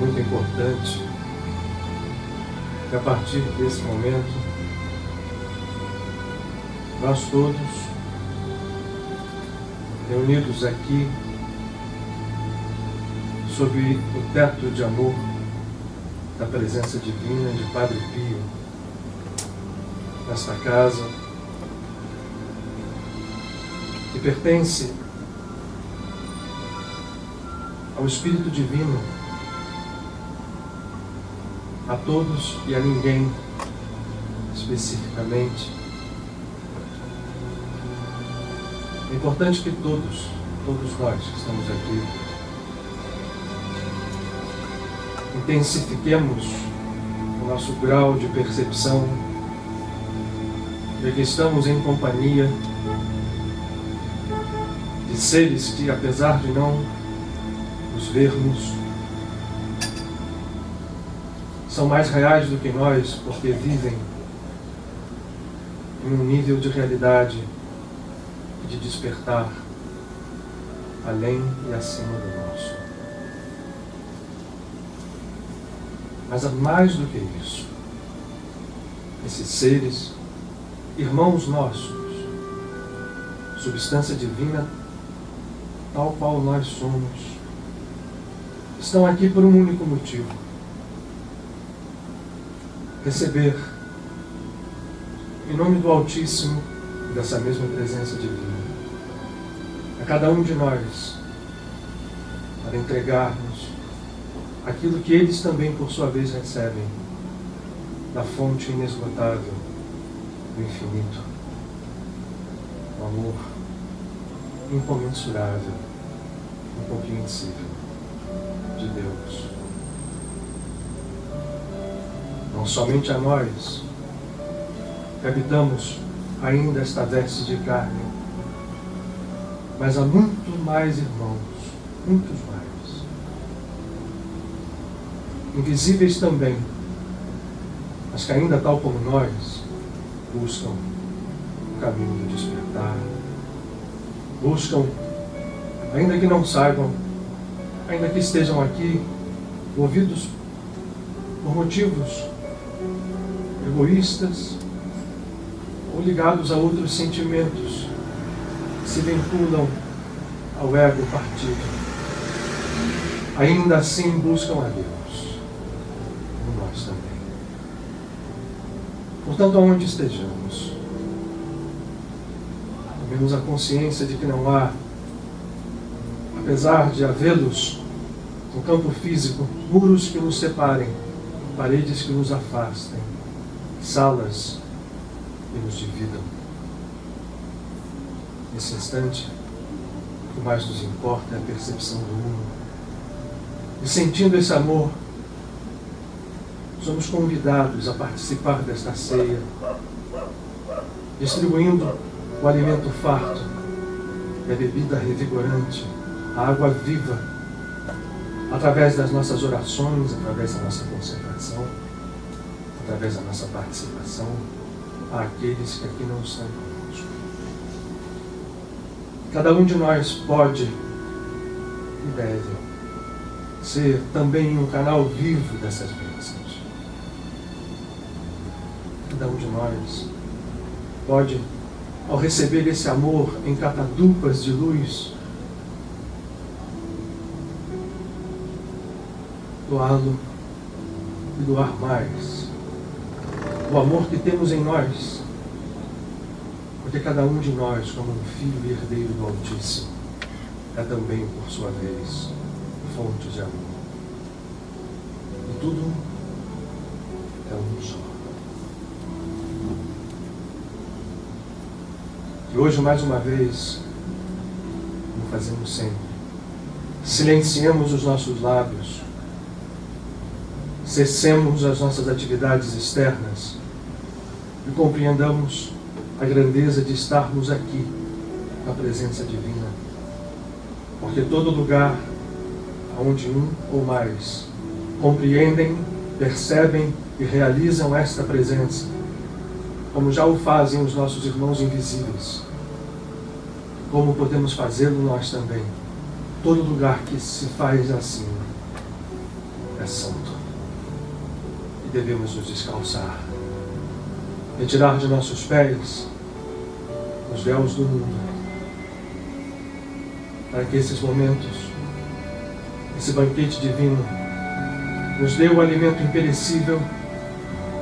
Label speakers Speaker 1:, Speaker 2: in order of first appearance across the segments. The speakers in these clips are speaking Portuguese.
Speaker 1: muito importante que a partir desse momento nós todos reunidos aqui sob o teto de amor da presença divina de Padre Pio nesta casa que pertence ao Espírito Divino, a todos e a ninguém especificamente. É importante que todos nós que estamos aqui, intensifiquemos o nosso grau de percepção de que estamos em companhia de seres que, apesar de não nos vermos, são mais reais do que nós, porque vivem em um nível de realidade e de despertar além e acima do nosso. Mas mais do que isso, esses seres, irmãos nossos, substância divina, tal qual nós somos, estão aqui por um único motivo: receber, em nome do Altíssimo e dessa mesma presença divina, a cada um de nós, para entregarmos aquilo que eles também, por sua vez, recebem da fonte inesgotável do infinito, o amor incomensurável, incompreensível de Deus. Não somente a nós, que habitamos ainda esta veste de carne, mas a muitos mais irmãos, muitos mais, invisíveis também, mas que ainda, tal como nós, buscam o caminho do despertar, buscam, ainda que não saibam, ainda que estejam aqui, movidos por motivos egoístas ou ligados a outros sentimentos que se vinculam ao ego partido, ainda assim buscam a Deus, como nós também. Portanto, aonde estejamos, tomemos a consciência de que não há, apesar de havê-los no campo físico, muros que nos separem, paredes que nos afastem, salas que nos dividam. Nesse instante, o que mais nos importa é a percepção do uno. E sentindo esse amor, somos convidados a participar desta ceia, distribuindo o alimento farto e a bebida revigorante, a água viva, através das nossas orações, através da nossa concentração, através da nossa participação, àqueles que aqui não estão conosco. Cada um de nós pode e deve ser também um canal vivo dessas bênçãos. Cada um de nós pode, ao receber esse amor em catadupas de luz, doá-lo e doar mais. O amor que temos em nós, porque cada um de nós, como um filho e herdeiro do Altíssimo, é também, por sua vez, fonte de amor. E tudo é um só. E hoje, mais uma vez, como fazemos sempre, silenciemos os nossos lábios, cessemos as nossas atividades externas e compreendamos a grandeza de estarmos aqui, na presença divina. Porque todo lugar onde um ou mais compreendem, percebem e realizam esta presença, como já o fazem os nossos irmãos invisíveis, como podemos fazê-lo nós também. Todo lugar que se faz assim é santo. E devemos nos descalçar, retirar de nossos pés os véus do mundo, para que esses momentos, esse banquete divino, nos dê o alimento imperecível,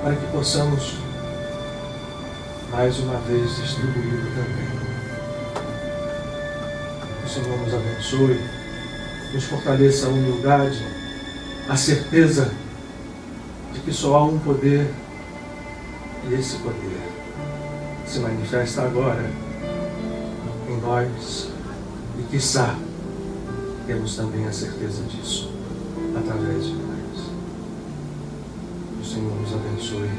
Speaker 1: para que possamos mais uma vez distribuí-lo também. O Senhor nos abençoe, nos fortaleça a humildade, a certeza de que só há um poder, e esse poder se manifesta agora em nós, e quiçá temos também a certeza disso através de nós. O Senhor nos abençoe,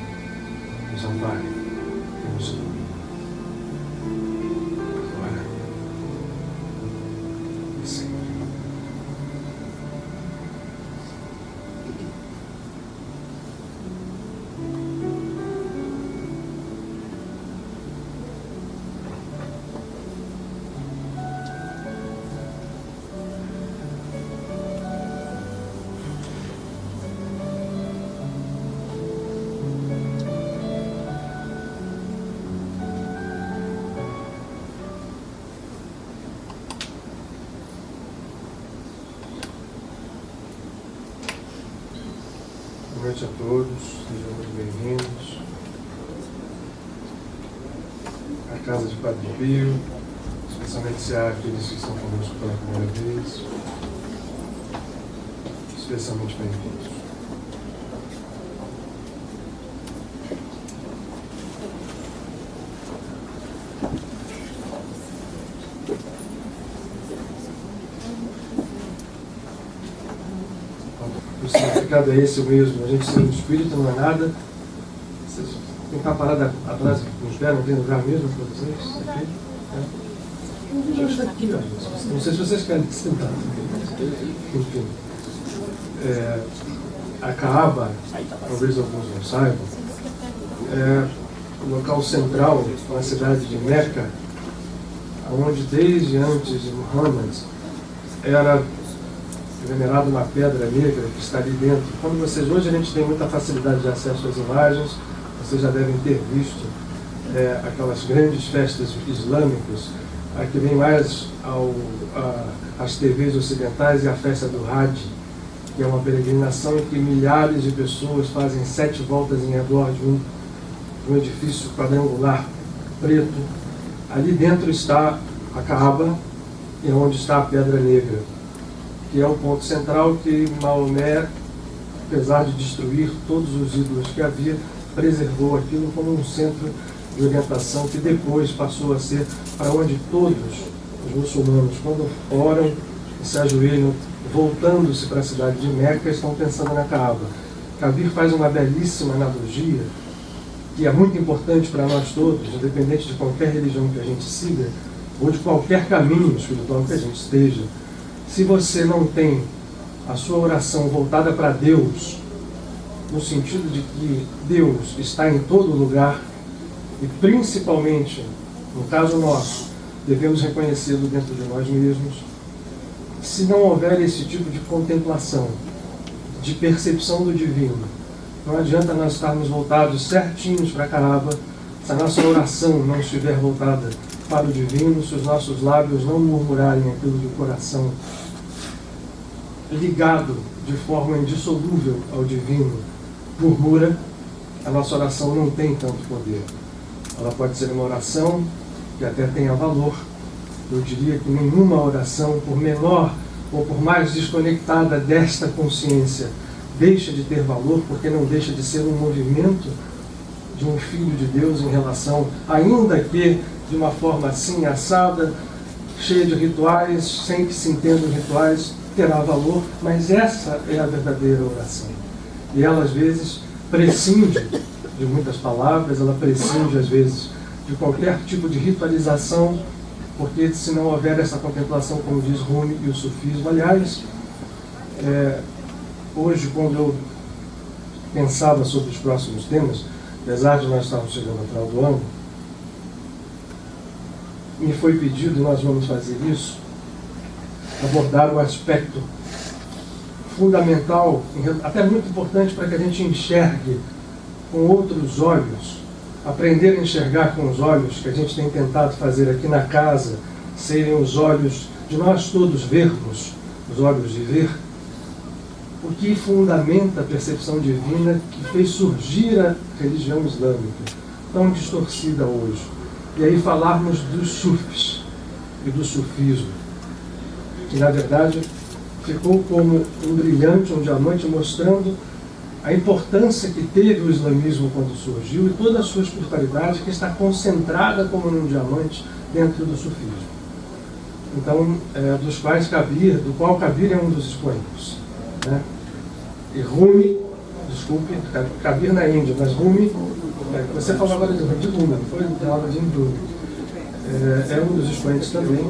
Speaker 1: nos ampare e nos ilumine. Agora e sempre. Boa noite a todos, sejam muito bem-vindos à casa de Padre Pio, especialmente se há aqueles que estão conosco pela primeira vez, especialmente bem-vindos. O significado é esse mesmo, a gente ser um espírito não é nada. Vocês tem que estar parado atrás nos pés, não tem lugar mesmo para vocês? Aqui? É. Já está aqui, ó. Não sei se vocês querem sentar. Enfim. A Kaaba, talvez alguns não saibam, é o local central na cidade de Meca, onde desde antes de Muhammad era venerado uma pedra negra que está ali dentro. Hoje a gente tem muita facilidade de acesso às imagens, vocês já devem ter visto aquelas grandes festas islâmicas, que vem mais às TVs ocidentais, e a festa do Hajj, que é uma peregrinação em que milhares de pessoas fazem 7 voltas em redor de um edifício quadrangular preto. Ali dentro está a Kaaba, e é onde está a Pedra Negra, que é o ponto central que Maomé, apesar de destruir todos os ídolos que havia, preservou aquilo como um centro de orientação que depois passou a ser para onde todos os muçulmanos, quando oram e se ajoelham, voltando-se para a cidade de Meca, estão pensando na Kaaba. Kabir faz uma belíssima analogia, que é muito importante para nós todos, independente de qualquer religião que a gente siga, ou de qualquer caminho espiritual que a gente esteja. Se você não tem a sua oração voltada para Deus, no sentido de que Deus está em todo lugar, e principalmente, no caso nosso, devemos reconhecê-lo dentro de nós mesmos, se não houver esse tipo de contemplação, de percepção do divino, não adianta nós estarmos voltados certinhos para a Kaaba, se a nossa oração não estiver voltada para o divino, se os nossos lábios não murmurarem aquilo do coração, ligado de forma indissolúvel ao divino, murmura, a nossa oração não tem tanto poder. Ela pode ser uma oração que até tenha valor. Eu diria que nenhuma oração, por menor ou por mais desconectada desta consciência, deixa de ter valor, porque não deixa de ser um movimento de um Filho de Deus em relação, ainda que de uma forma assim, assada, cheia de rituais, sem que se entendam rituais, terá valor, mas essa é a verdadeira oração. E ela, às vezes, prescinde de muitas palavras, ela prescinde, às vezes, de qualquer tipo de ritualização, porque se não houver essa contemplação, como diz Rumi e o sufismo. Aliás, hoje, quando eu pensava sobre os próximos temas, apesar de nós estarmos chegando ao final do ano, me foi pedido, e nós vamos fazer isso, abordar o aspecto fundamental, até muito importante para que a gente enxergue com outros olhos, aprender a enxergar com os olhos que a gente tem tentado fazer aqui na casa, serem os olhos de nós todos vermos, os olhos de ver, o que fundamenta a percepção divina que fez surgir a religião islâmica, tão distorcida hoje. E aí falarmos dos sufis e do sufismo, que na verdade ficou como um brilhante, um diamante, mostrando a importância que teve o islamismo quando surgiu e toda a sua espiritualidade que está concentrada como num diamante dentro do sufismo. Então, do qual Kabir é um dos expoentes, né? E Rumi, desculpe, Kabir na Índia, mas Rumi, você falou agora de Rumi, não foi da aula de Hindu, é um dos expoentes também.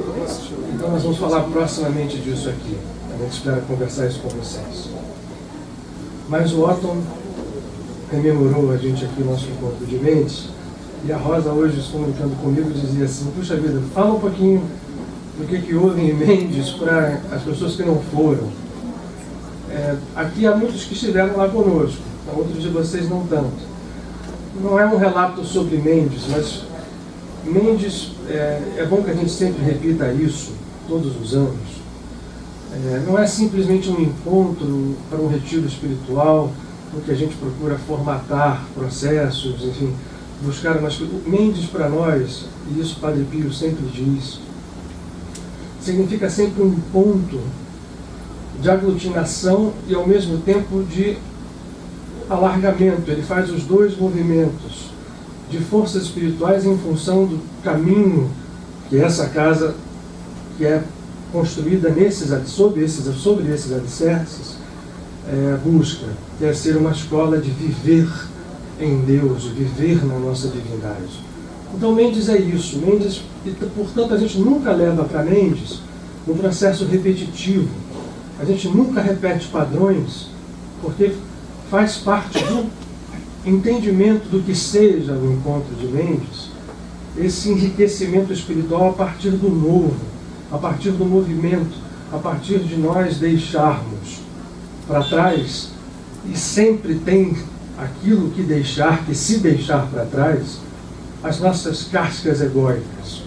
Speaker 1: Então nós vamos falar proximamente disso aqui. A gente espera conversar isso com vocês. Mas o Otton rememorou a gente aqui o nosso encontro de mentes, e a Rosa hoje, se comunicando comigo, dizia assim: puxa vida, fala um pouquinho do que houve em Mendes para as pessoas que não foram. Aqui há muitos que estiveram lá conosco, outros de vocês não tanto. Não é um relato sobre Mendes, mas Mendes, é bom que a gente sempre repita isso, todos os anos. Não é simplesmente um encontro para um retiro espiritual, no que a gente procura formatar processos, enfim, buscar umas coisas. Mendes para nós, e isso Padre Pio sempre diz, significa sempre um ponto de aglutinação e ao mesmo tempo de alargamento. Ele faz os dois movimentos de forças espirituais em função do caminho que essa casa, que é construída sobre esses alicerces, busca, que é ser uma escola de viver em Deus, de viver na nossa divindade. Então Mendes é isso. Mendes, e, portanto, a gente nunca leva para Mendes um processo repetitivo. A gente nunca repete padrões, porque faz parte do entendimento do que seja o encontro de Mendes, esse enriquecimento espiritual a partir do novo, a partir do movimento, a partir de nós deixarmos para trás, e sempre tem aquilo que deixar, que se deixar para trás, as nossas cascas egóicas.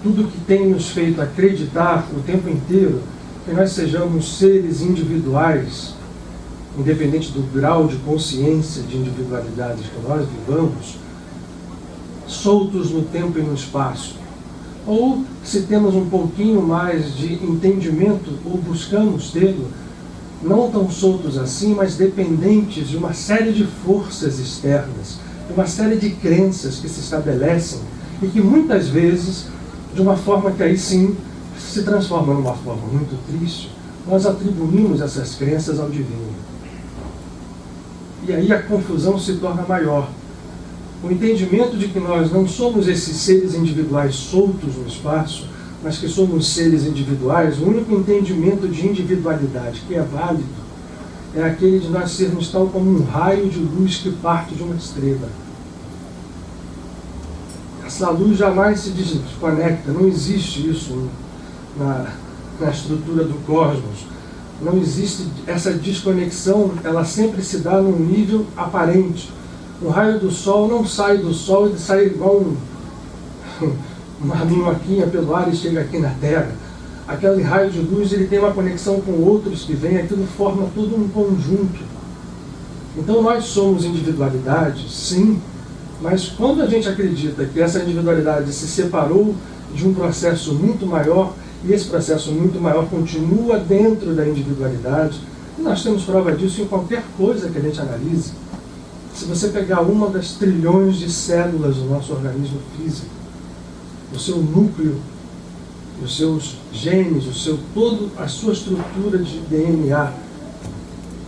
Speaker 1: Tudo que tem nos feito acreditar o tempo inteiro que nós sejamos seres individuais, independente do grau de consciência de individualidade que nós vivamos, soltos no tempo e no espaço. Ou, se temos um pouquinho mais de entendimento, ou buscamos tê-lo, não tão soltos assim, mas dependentes de uma série de forças externas, de uma série de crenças que se estabelecem e que muitas vezes, de uma forma que aí sim se transforma numa forma muito triste, nós atribuímos essas crenças ao divino. E aí a confusão se torna maior. O entendimento de que nós não somos esses seres individuais soltos no espaço, mas que somos seres individuais, o único entendimento de individualidade que é válido é aquele de nós sermos tal como um raio de luz que parte de uma estrela. Essa luz jamais se desconecta, não existe isso na estrutura do cosmos. Não existe essa desconexão, ela sempre se dá num nível aparente. O raio do sol não sai do sol, ele sai igual uma minhoquinha pelo ar e chega aqui na Terra. Aquele raio de luz, ele tem uma conexão com outros que vêm, aquilo forma tudo um conjunto. Então nós somos individualidade, sim, mas quando a gente acredita que essa individualidade se separou de um processo muito maior, e esse processo muito maior continua dentro da individualidade, e nós temos prova disso em qualquer coisa que a gente analise. Se você pegar uma das trilhões de células do nosso organismo físico, o seu núcleo, os seus genes, toda a sua estrutura de DNA,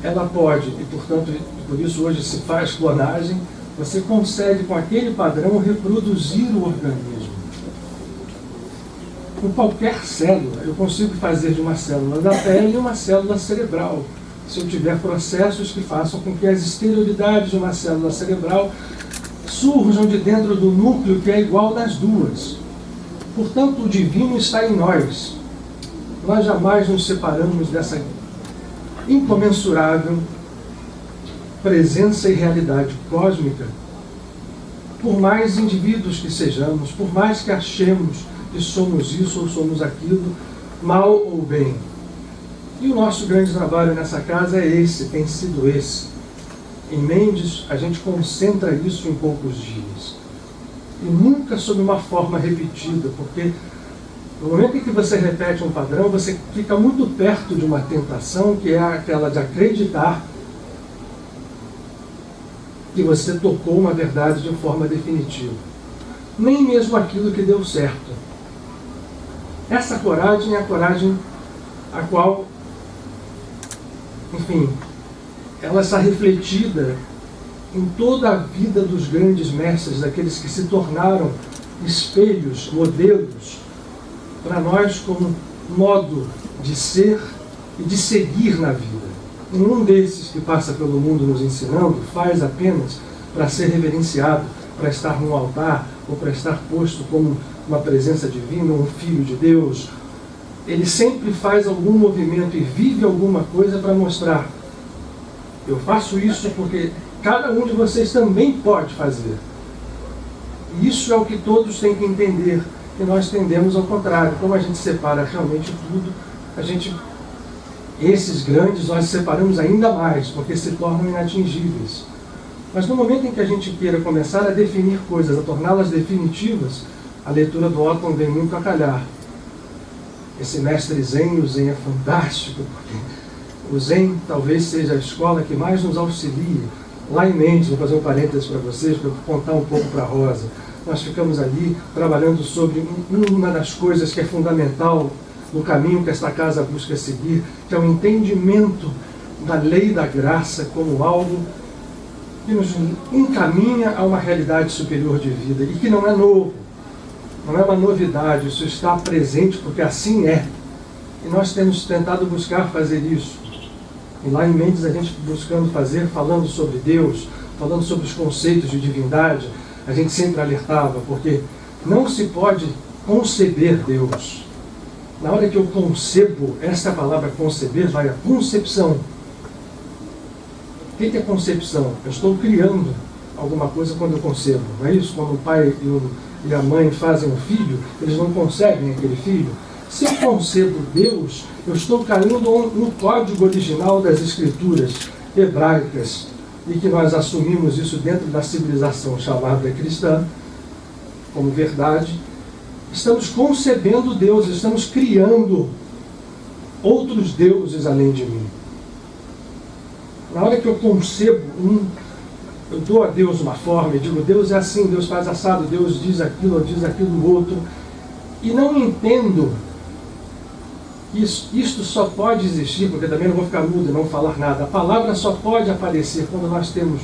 Speaker 1: ela pode, e portanto, por isso hoje se faz clonagem, você consegue com aquele padrão reproduzir o organismo. Com qualquer célula, eu consigo fazer de uma célula da pele uma célula cerebral, se eu tiver processos que façam com que as exterioridades de uma célula cerebral surjam de dentro do núcleo que é igual nas duas. Portanto, o divino está em nós. Nós jamais nos separamos incomensurável presença e realidade cósmica, por mais indivíduos que sejamos, por mais que achemos que somos isso ou somos aquilo, mal ou bem. E o nosso grande trabalho nessa casa é esse, tem sido esse. Em Mendes, a gente concentra isso em poucos dias. E nunca sob uma forma repetida, porque no momento em que você repete um padrão, você fica muito perto de uma tentação, que é aquela de acreditar que você tocou uma verdade de forma definitiva. Nem mesmo aquilo que deu certo. Essa coragem é a coragem a qual, enfim, ela está refletida em toda a vida dos grandes mestres, daqueles que se tornaram espelhos, modelos, para nós como modo de ser e de seguir na vida. Nenhum desses que passa pelo mundo nos ensinando faz apenas para ser reverenciado, para estar num altar, ou para estar posto como uma presença divina, um filho de Deus. Ele sempre faz algum movimento e vive alguma coisa para mostrar: eu faço isso porque cada um de vocês também pode fazer. E isso é o que todos têm que entender, e nós tendemos ao contrário. Como a gente separa realmente tudo, esses grandes nós separamos ainda mais, porque se tornam inatingíveis. Mas no momento em que a gente queira começar a definir coisas, a torná-las definitivas, a leitura do Otton vem muito a calhar. Esse mestre Zen, o Zen é fantástico, porque o Zen talvez seja a escola que mais nos auxilia. Lá em Mendes, vou fazer um parênteses para vocês, para contar um pouco para a Rosa. Nós ficamos ali trabalhando sobre uma das coisas que é fundamental no caminho que esta casa busca seguir, que é o entendimento da lei da graça como algo que nos encaminha a uma realidade superior de vida, e que não é novo, não é uma novidade, isso está presente porque assim é. E nós temos tentado buscar fazer isso. E lá em Mendes a gente buscando fazer, falando sobre Deus, falando sobre os conceitos de divindade, a gente sempre alertava, porque não se pode conceber Deus. Na hora que eu concebo, essa palavra conceber vai a concepção. O que é concepção? Eu estou criando alguma coisa quando eu concebo, não é isso? Quando o pai e a mãe fazem um filho, eles não concebem aquele filho. Se eu concebo Deus, eu estou caindo no código original das escrituras hebraicas, e que nós assumimos isso dentro da civilização chamada cristã, como verdade. Estamos concebendo Deus, estamos criando outros deuses além de mim. Na hora que eu concebo eu dou a Deus uma forma e digo: Deus é assim, Deus faz assado, Deus diz aquilo outro, e não entendo que isto só pode existir, porque também não vou ficar mudo e não falar nada. A palavra só pode aparecer quando nós temos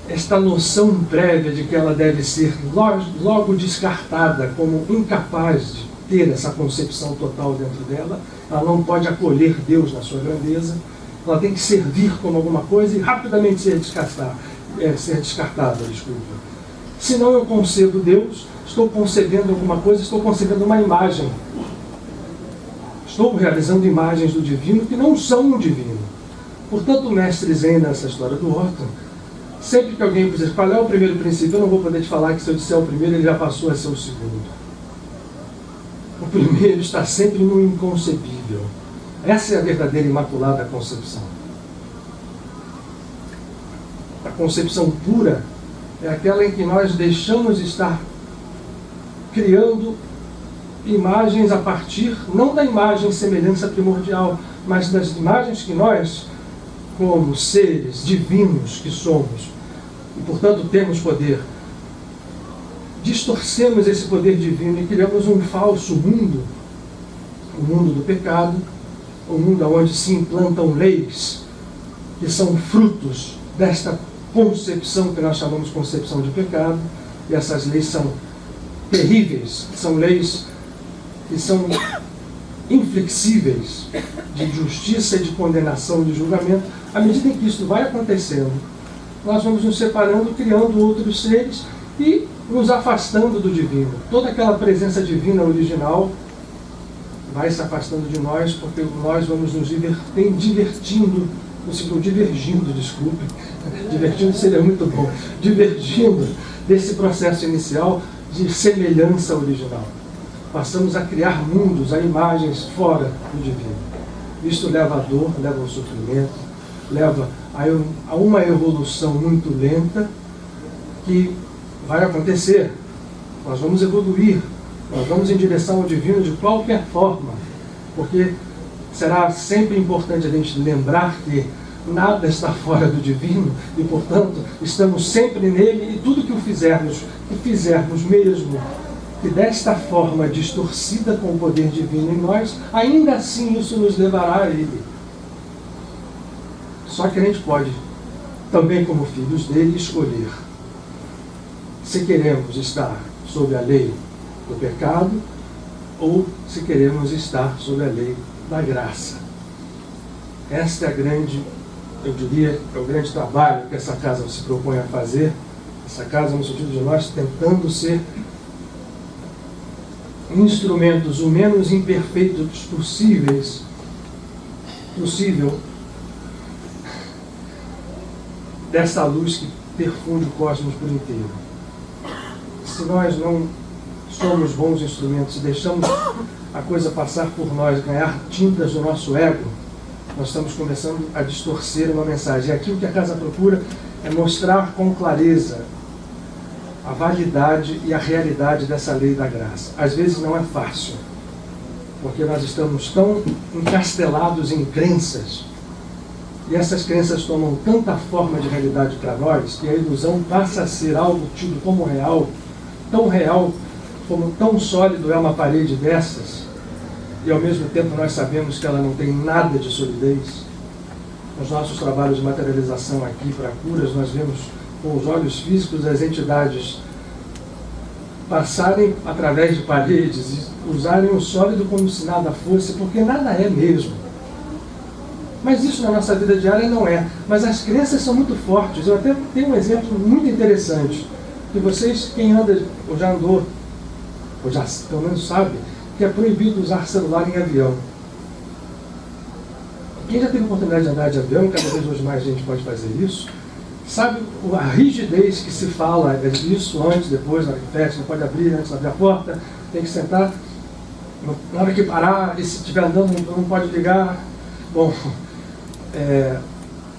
Speaker 1: esta noção prévia de que ela deve ser logo descartada como incapaz de ter essa concepção total dentro dela. Ela não pode acolher Deus na sua grandeza. Ela tem que servir como alguma coisa e rapidamente ser descartada. Senão eu concebo Deus, estou concebendo alguma coisa, estou concebendo uma imagem. Estou realizando imagens do divino que não são um divino. Portanto, o mestre Zen, nessa história do Otton, sempre que alguém dizer qual é o primeiro princípio, eu não vou poder te falar que se eu disser o primeiro, ele já passou a ser o segundo. O primeiro está sempre no inconcebível. Essa é a verdadeira imaculada concepção. A concepção pura é aquela em que nós deixamos de estar criando imagens a partir, não da imagem semelhança primordial, mas das imagens que nós, como seres divinos que somos, e portanto temos poder, distorcemos esse poder divino e criamos um falso mundo, o mundo do pecado, o mundo onde se implantam leis que são frutos desta concepção que nós chamamos concepção de pecado, e essas leis são terríveis, são leis que são inflexíveis de justiça e de condenação, de julgamento. À medida em que isso vai acontecendo, nós vamos nos separando, criando outros seres e nos afastando do divino. Toda aquela presença divina original vai se afastando de nós, porque nós vamos nos divertindo, divergindo, desculpe, divertindo seria muito bom, divergindo desse processo inicial de semelhança original. Passamos a criar mundos, a imagens fora do divino. Isto leva à dor, leva ao sofrimento, leva a uma evolução muito lenta que vai acontecer. Nós vamos evoluir, nós vamos em direção ao divino de qualquer forma, porque será sempre importante a gente lembrar que nada está fora do divino e, portanto, estamos sempre nele, e tudo que fizermos mesmo que desta forma distorcida com o poder divino em nós, ainda assim isso nos levará a ele. Só que a gente pode, também como filhos dele, escolher se queremos estar sob a lei do pecado ou se queremos estar sob a lei da graça. Esta é a grande, eu diria, é o grande trabalho que essa casa se propõe a fazer. Essa casa no sentido de nós tentando ser instrumentos o menos imperfeitos possível dessa luz que perfunde o cosmos por inteiro. Se nós não somos bons instrumentos e deixamos a coisa passar por nós, ganhar tintas do nosso ego, nós estamos começando a distorcer uma mensagem. E aqui o que a casa procura é mostrar com clareza a validade e a realidade dessa lei da graça. Às vezes não é fácil, porque nós estamos tão encastelados em crenças, e essas crenças tomam tanta forma de realidade para nós, que a ilusão passa a ser algo tido como real, como tão sólido é uma parede dessas, e ao mesmo tempo nós sabemos que ela não tem nada de solidez. Nos nossos trabalhos de materialização aqui para curas, nós vemos com os olhos físicos as entidades passarem através de paredes e usarem o sólido como se nada fosse, porque nada é mesmo. Mas isso na nossa vida diária não é. Mas as crenças são muito fortes. Eu até tenho um exemplo muito interessante, que vocês, quem anda, ou já andou, ou já pelo menos sabe, que é proibido usar celular em avião. Quem já teve a oportunidade de andar de avião, cada vez hoje mais gente pode fazer isso, sabe a rigidez que se fala disso antes, depois, na hora que fecha, não pode abrir antes de abrir a porta, tem que sentar, na hora que parar, e se estiver andando não pode ligar. Bom,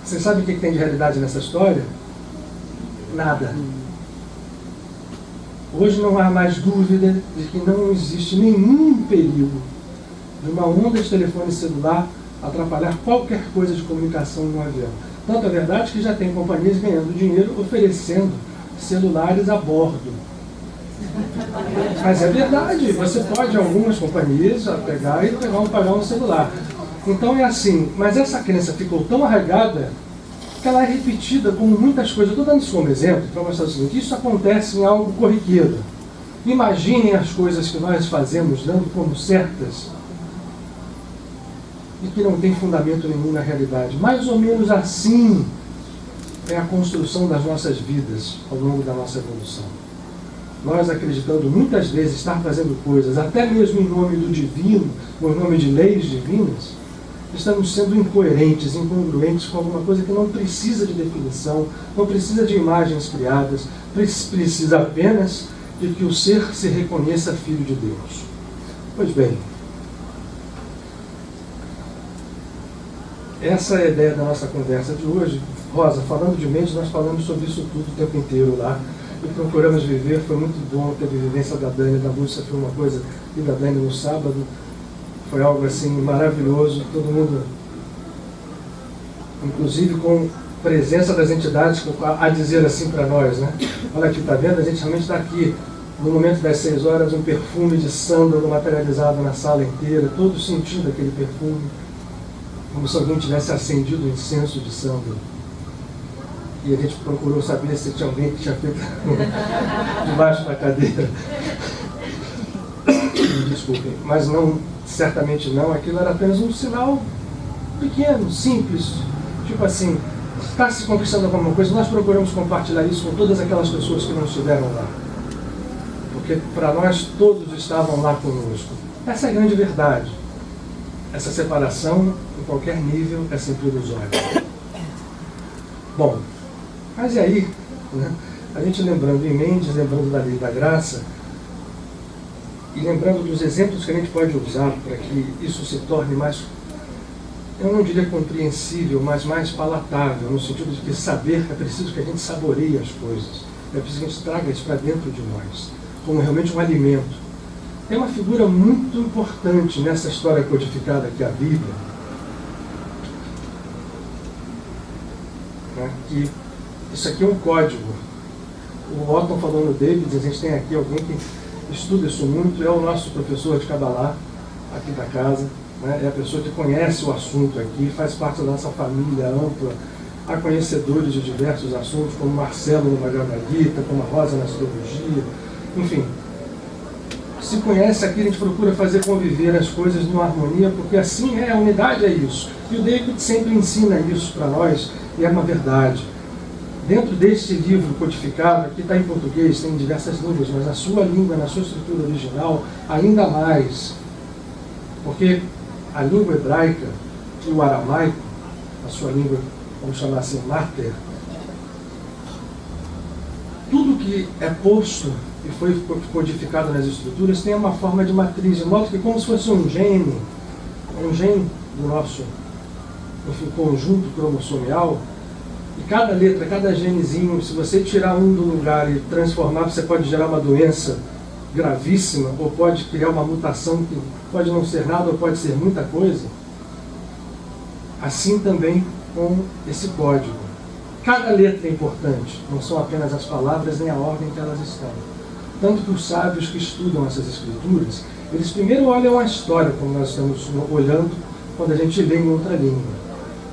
Speaker 1: você sabe o que tem de realidade nessa história? Nada. Hoje não há mais dúvida de que não existe nenhum perigo de uma onda de telefone celular atrapalhar qualquer coisa de comunicação no avião. Tanto é verdade que já tem companhias ganhando dinheiro oferecendo celulares a bordo. Mas é verdade, você pode, algumas companhias, pegar e pagar um celular. Então é assim, mas essa crença ficou tão arraigada que ela é repetida como muitas coisas. Eu estou dando isso como exemplo para mostrar o seguinte: isso acontece em algo corriqueiro. Imaginem as coisas que nós fazemos dando como certas e que não tem fundamento nenhum na realidade. Mais ou menos assim é a construção das nossas vidas ao longo da nossa evolução. Nós acreditando muitas vezes estar fazendo coisas, até mesmo em nome do divino, ou em nome de leis divinas, estamos sendo incoerentes, incongruentes com alguma coisa que não precisa de definição, não precisa de imagens criadas, precisa apenas de que o ser se reconheça filho de Deus. Pois bem, essa é a ideia da nossa conversa de hoje. Rosa, falando de mente, nós falamos sobre isso tudo o tempo inteiro lá. E procuramos viver, foi muito bom ter a vivência da Dani, da música, foi uma coisa, e da Dani no sábado, foi algo assim maravilhoso, todo mundo, inclusive com presença das entidades, a dizer assim para nós, né? Olha aqui, está vendo? A gente realmente está aqui, no momento das 6 horas, um perfume de sândalo materializado na sala inteira, todos sentindo aquele perfume, como se alguém tivesse acendido o incenso de sândalo. E a gente procurou saber se tinha alguém que tinha feito debaixo da cadeira. Desculpem, mas não, certamente não, aquilo era apenas um sinal pequeno, simples, tipo assim, está se conquistando alguma coisa. Nós procuramos compartilhar isso com todas aquelas pessoas que não estiveram lá, porque para nós todos estavam lá conosco. Essa é a grande verdade. Essa separação, em qualquer nível, é sempre ilusória. Bom, mas e aí, né? A gente lembrando em Mendes, lembrando da lei da graça, e lembrando dos exemplos que a gente pode usar para que isso se torne mais, eu não diria compreensível, mas mais palatável, no sentido de que saber é preciso que a gente saboreie as coisas, é preciso que a gente traga isso para dentro de nós, como realmente um alimento. Tem uma figura muito importante nessa história codificada que é a Bíblia, né, que isso aqui é um código. O Otton falou no David, a gente tem aqui alguém que estuda isso muito, é o nosso professor de Kabbalah aqui da casa, né? É a pessoa que conhece o assunto aqui, faz parte da nossa família ampla, há conhecedores de diversos assuntos, como Marcelo no Bhagavad Gita, como a Rosa na astrologia, enfim. Se conhece aqui, a gente procura fazer conviver as coisas numa harmonia, porque assim a unidade é isso. E o David sempre ensina isso para nós, e é uma verdade. Dentro deste livro codificado, que está em português, tem em diversas línguas, mas na sua língua, na sua estrutura original, ainda mais. Porque a língua hebraica e o aramaico, a sua língua, vamos chamar assim, mater, tudo que é posto e foi codificado nas estruturas tem uma forma de matriz, de modo que como se fosse um gene do nosso, enfim, conjunto cromossomial. E cada letra, cada genezinho, se você tirar um do lugar e transformar, você pode gerar uma doença gravíssima, ou pode criar uma mutação que pode não ser nada, ou pode ser muita coisa. Assim também com esse código. Cada letra é importante, não são apenas as palavras nem a ordem que elas estão. Tanto que os sábios que estudam essas escrituras, eles primeiro olham a história, como nós estamos olhando quando a gente lê em outra língua.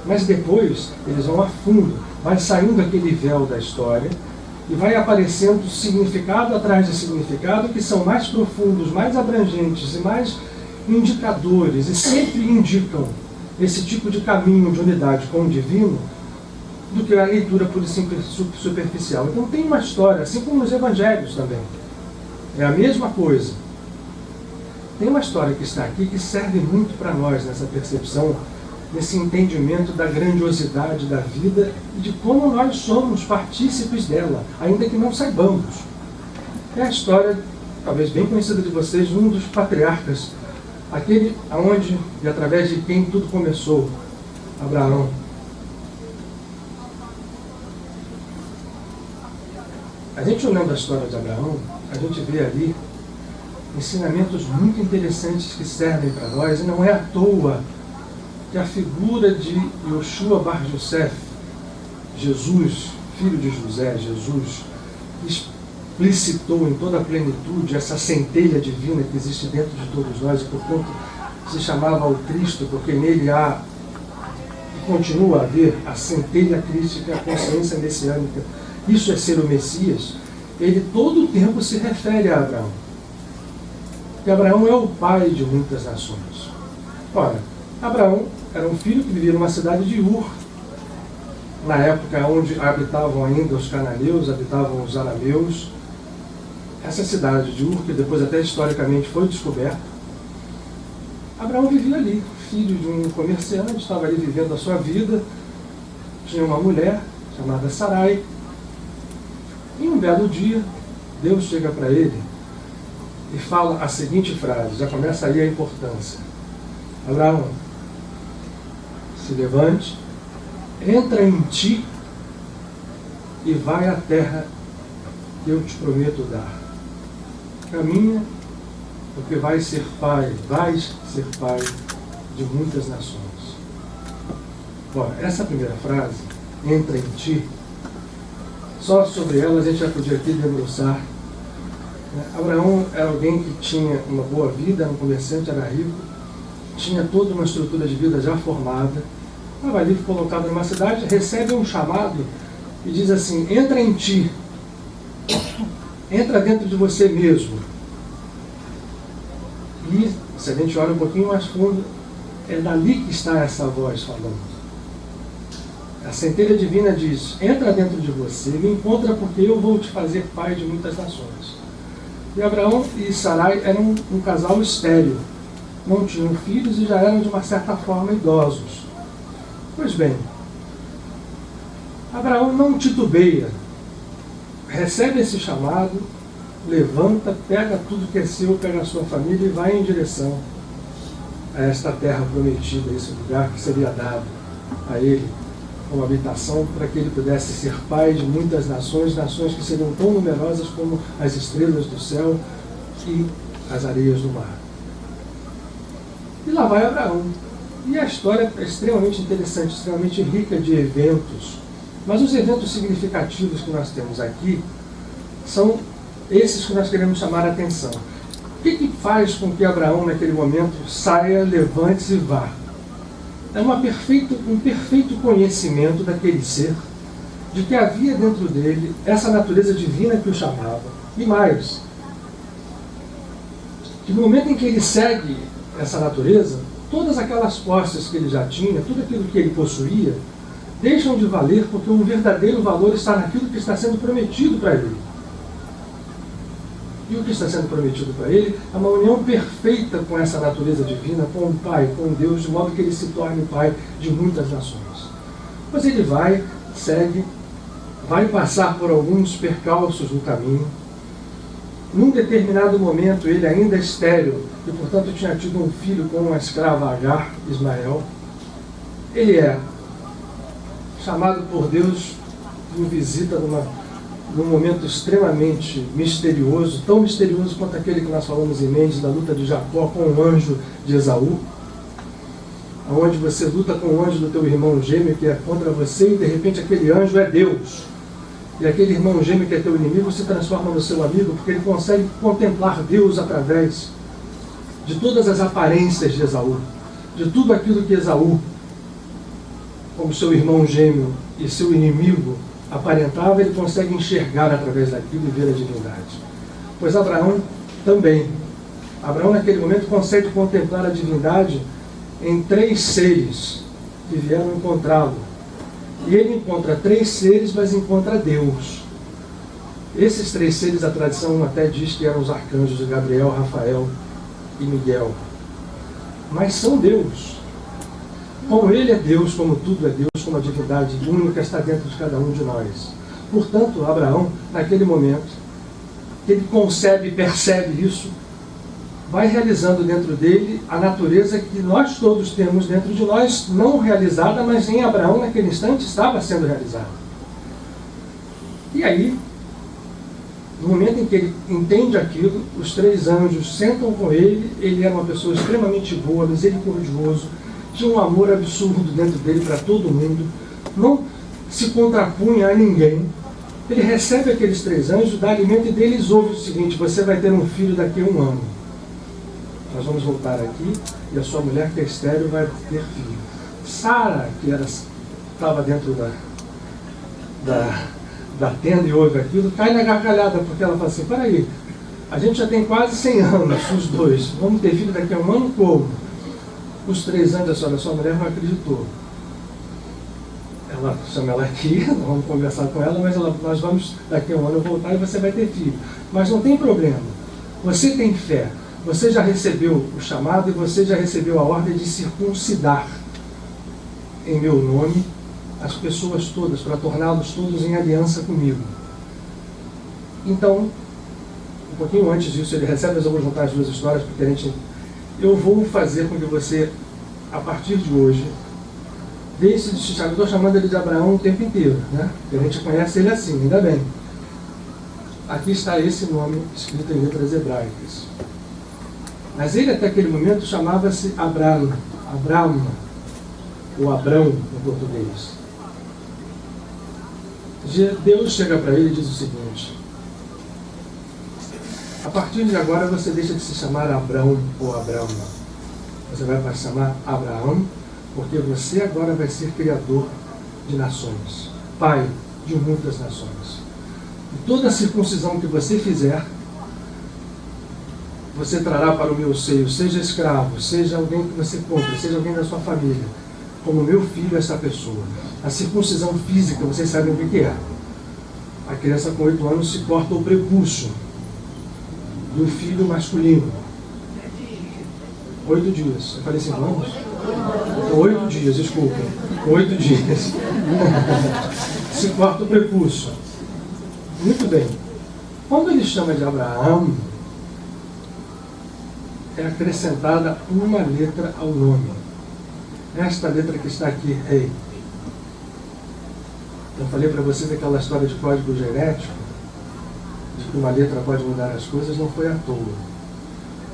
Speaker 1: Mas depois eles vão a fundo, vai saindo aquele véu da história e vai aparecendo significado atrás de significado que são mais profundos, mais abrangentes e mais indicadores, e sempre indicam esse tipo de caminho de unidade com o divino do que a leitura pura e simples superficial. Então tem uma história, assim como nos evangelhos também. É a mesma coisa. Tem uma história que está aqui que serve muito para nós nessa percepção, nesse entendimento da grandiosidade da vida e de como nós somos partícipes dela, ainda que não saibamos. É a história, talvez bem conhecida de vocês, de um dos patriarcas, aquele aonde e através de quem tudo começou, Abraão. A gente olhando a história de Abraão, a gente vê ali ensinamentos muito interessantes que servem para nós, e não é à toa que a figura de Yoshua Bar Yosef, Jesus, filho de José, Jesus, explicitou em toda a plenitude essa centelha divina que existe dentro de todos nós, e portanto se chamava o Cristo, porque nele há, e continua a haver, a centelha crística, a consciência messiânica. Isso é ser o Messias. Ele todo o tempo se refere a Abraão. E Abraão é o pai de muitas nações. Ora, Abraão era um filho que vivia numa cidade de Ur, na época onde habitavam ainda os cananeus, habitavam os arameus. Essa cidade de Ur, que depois até historicamente foi descoberta, Abraão vivia ali, filho de um comerciante, estava ali vivendo a sua vida, tinha uma mulher chamada Sarai. E um belo dia, Deus chega para ele e fala a seguinte frase, já começa aí a importância. Abraão, se levante, entra em ti e vai à terra que eu te prometo dar. Caminha, porque vais ser pai de muitas nações. Bom, essa primeira frase, entra em ti, só sobre ela a gente já podia aqui debruçar. Abraão era alguém que tinha uma boa vida, era um comerciante, era rico, tinha toda uma estrutura de vida já formada, estava ali colocado numa cidade, recebe um chamado e diz assim, entra em ti, entra dentro de você mesmo. E, se a gente olha um pouquinho mais fundo, é dali que está essa voz falando. A centelha divina diz, entra dentro de você, me encontra porque eu vou te fazer pai de muitas nações. E Abraão e Sarai eram um casal estéril. não tinham filhos e já eram, de uma certa forma, idosos. Pois bem, Abraão não titubeia, recebe esse chamado, levanta, pega tudo que é seu, pega a sua família e vai em direção a esta terra prometida, esse lugar que seria dado a ele como habitação, para que ele pudesse ser pai de muitas nações, nações que seriam tão numerosas como as estrelas do céu e as areias do mar. E lá vai Abraão. E a história é extremamente interessante, extremamente rica de eventos. Mas os eventos significativos que nós temos aqui são esses que nós queremos chamar a atenção. O que faz com que Abraão, naquele momento, saia, levante-se e vá? É um perfeito conhecimento daquele ser, de que havia dentro dele essa natureza divina que o chamava. E mais, que no momento em que ele segue essa natureza, todas aquelas posses que ele já tinha, tudo aquilo que ele possuía, deixam de valer, porque o verdadeiro valor está naquilo que está sendo prometido para ele. E o que está sendo prometido para ele é uma união perfeita com essa natureza divina, com o Pai, com Deus, de modo que ele se torne pai de muitas nações. Pois ele vai, segue, vai passar por alguns percalços no caminho. Num determinado momento, ele ainda é estéril, e portanto tinha tido um filho com uma escrava Agar, Ismael. Ele é chamado por Deus, em visita num momento extremamente misterioso, tão misterioso quanto aquele que nós falamos em Mendes, da luta de Jacó com o anjo de Esaú, onde você luta com o anjo do teu irmão gêmeo, que é contra você, e de repente aquele anjo é Deus. E aquele irmão gêmeo que é teu inimigo se transforma no seu amigo, porque ele consegue contemplar Deus através de todas as aparências de Esaú, de tudo aquilo que Esaú, como seu irmão gêmeo e seu inimigo, aparentava, ele consegue enxergar através daquilo e ver a divindade. Pois Abraão também. Abraão, naquele momento, consegue contemplar a divindade em 3 seres que vieram encontrá-lo. E ele encontra 3 seres, mas encontra Deus. Esses 3 seres, a tradição até diz que eram os arcanjos de Gabriel, Rafael e Miguel. Mas são Deus. Como ele é Deus, como tudo é Deus, como a divindade única está dentro de cada um de nós. Portanto, Abraão, naquele momento, que ele concebe e percebe isso, vai realizando dentro dele a natureza que nós todos temos dentro de nós, não realizada, mas em Abraão, naquele instante, estava sendo realizada. E aí, no momento em que ele entende aquilo, os 3 anjos sentam com ele, ele era uma pessoa extremamente boa, misericordioso, tinha um amor absurdo dentro dele para todo mundo, não se contrapunha a ninguém. Ele recebe aqueles 3 anjos, dá alimento e deles ouve o seguinte: você vai ter um filho daqui a 1 ano. Nós vamos voltar aqui e a sua mulher, que é estéril, vai ter filho. Sara, que estava dentro da tenda e ouve aquilo, cai na gargalhada, porque ela fala assim: peraí, a gente já tem quase 100 anos, os 2, vamos ter filho daqui a 1 ano como? Os 3 anos, a sua mulher não acreditou. Ela chama ela aqui, nós vamos conversar com ela, mas nós vamos daqui a 1 ano voltar e você vai ter filho. Mas não tem problema. Você tem fé. Você já recebeu o chamado e você já recebeu a ordem de circuncidar em meu nome as pessoas todas, para torná-los todos em aliança comigo. Então, um pouquinho antes disso, ele recebe, mas eu vou juntar as 2 histórias, porque eu vou fazer com que você, a partir de hoje, deixe de chamar. Eu estou chamando ele de Abraão o tempo inteiro, né? Porque a gente conhece ele assim, ainda bem. Aqui está esse nome escrito em letras hebraicas. Mas ele, até aquele momento, chamava-se Abrão, ou Abrão, em português. Deus chega para ele e diz o seguinte: a partir de agora você deixa de se chamar Abrão ou Abrão. Você vai se chamar Abraão, porque você agora vai ser criador de nações, pai de muitas nações. E toda a circuncisão que você fizer, você trará para o meu seio, seja escravo, seja alguém que você compre, seja alguém da sua família, como meu filho, essa pessoa. A circuncisão física, vocês sabem o que é. A criança com 8 anos se corta o prepúcio do filho masculino. 8 dias. Eu falei 5 anos? Então, 8 dias, desculpem. 8 dias. Se corta o prepúcio. Muito bem. Quando ele chama de Abraão, é acrescentada uma letra ao nome. Esta letra que está aqui, rei. Eu falei para vocês aquela história de código genético, de que uma letra pode mudar as coisas, não foi à toa.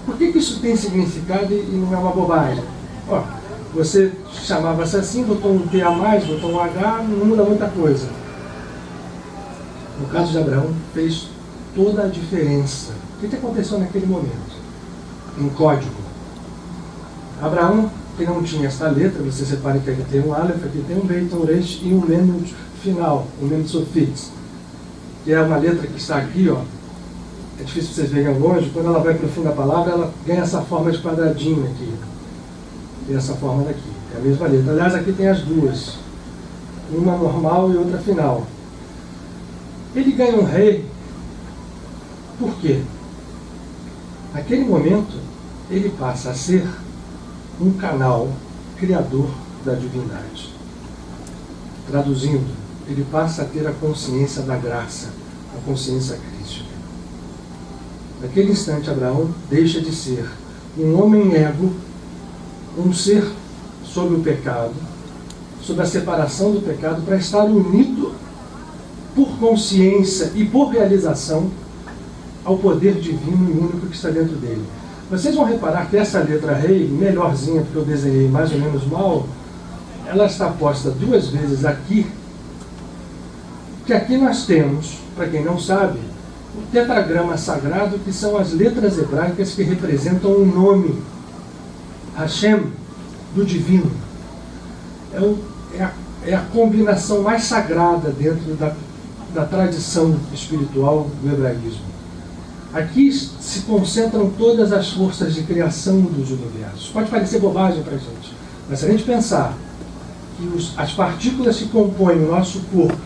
Speaker 1: Por que isso tem significado e não é uma bobagem? Ó, você chamava-se assim, botou um T a mais, botou um H, não muda muita coisa. No caso de Abraão, fez toda a diferença. O que aconteceu naquele momento? Um código. Abraão, que não tinha esta letra, você separa que aqui tem um Aleph, aqui tem um Beit, um Resh e um Mem final, um Mem Sofix, que é uma letra que está aqui, ó. É difícil vocês verem ao longe, quando ela vai para o fim da palavra, ela ganha essa forma de quadradinho aqui. E essa forma daqui. É a mesma letra. Aliás, aqui tem as duas. Uma normal e outra final. Ele ganha um rei. Por quê? Naquele momento, ele passa a ser um canal criador da divindade. Traduzindo, ele passa a ter a consciência da graça, a consciência crística. Naquele instante, Abraão deixa de ser um homem ego, um ser sob o pecado, sob a separação do pecado, para estar unido por consciência e por realização ao poder divino e único que está dentro dele. Vocês vão reparar que essa letra rei, melhorzinha, porque eu desenhei mais ou menos mal, ela está posta 2 vezes aqui, que aqui nós temos, para quem não sabe, o tetragrama sagrado, que são as letras hebraicas que representam o nome Hashem, do divino. É a combinação mais sagrada dentro da tradição espiritual do hebraísmo. Aqui se concentram todas as forças de criação dos universos. Pode parecer bobagem para a gente, mas se a gente pensar que as partículas que compõem o nosso corpo,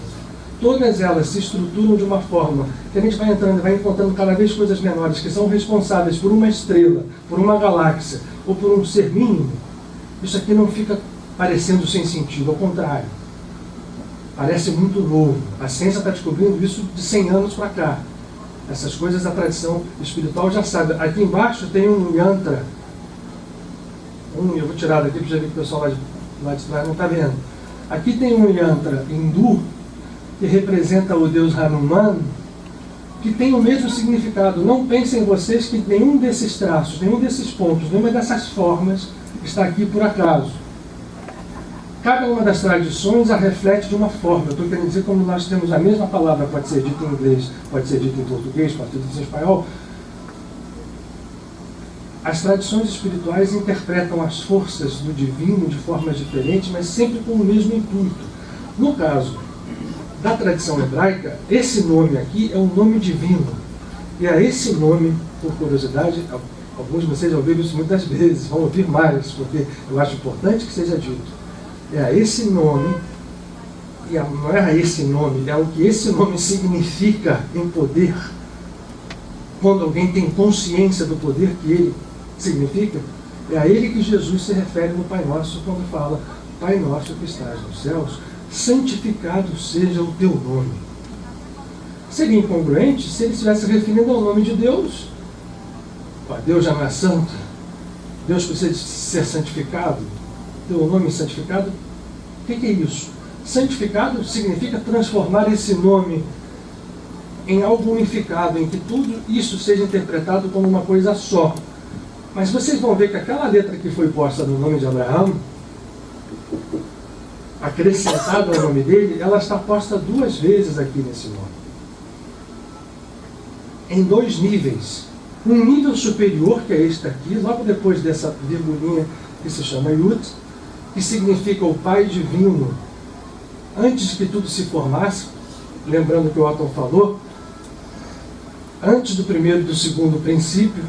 Speaker 1: todas elas se estruturam de uma forma que a gente vai entrando e vai encontrando cada vez coisas menores que são responsáveis por uma estrela, por uma galáxia ou por um ser mínimo, isso aqui não fica parecendo sem sentido, ao contrário. Parece muito novo. A ciência está descobrindo isso de 100 anos para cá. Essas coisas a tradição espiritual já sabe. Aqui embaixo tem um yantra. Eu vou tirar daqui para já ver que o pessoal lá de trás não está vendo. Aqui tem um yantra hindu que representa o deus Hanuman, que tem o mesmo significado. Não pensem vocês que nenhum desses traços, nenhum desses pontos, nenhuma dessas formas está aqui por acaso. Cada uma das tradições a reflete de uma forma. Eu estou querendo dizer, como nós temos a mesma palavra, pode ser dita em inglês, pode ser dita em português, pode ser dita em espanhol. As tradições espirituais interpretam as forças do divino de formas diferentes, mas sempre com o mesmo intuito. No caso da tradição hebraica, esse nome aqui é um nome divino. E a esse nome, por curiosidade, alguns de vocês já ouviram isso muitas vezes, vão ouvir mais, porque eu acho importante que seja dito. É a esse nome, não é a esse nome, é o que esse nome significa em poder. Quando alguém tem consciência do poder que ele significa, é a ele que Jesus se refere no Pai Nosso, quando fala: Pai Nosso que estás nos céus, santificado seja o teu nome. Seria incongruente se ele estivesse referindo ao nome de Deus. Deus já não é santo, Deus precisa de ser santificado, teu nome santificado. O que é isso? Santificado significa transformar esse nome em algo unificado, em que tudo isso seja interpretado como uma coisa só. Mas vocês vão ver que aquela letra que foi posta no nome de Abraão, acrescentada ao nome dele, ela está posta 2 vezes aqui nesse nome. Em 2 níveis. Um nível superior, que é este aqui, logo depois dessa virgulinha que se chama Yud, que significa o Pai Divino, antes que tudo se formasse, lembrando que o Otton falou, antes do primeiro e do segundo princípio,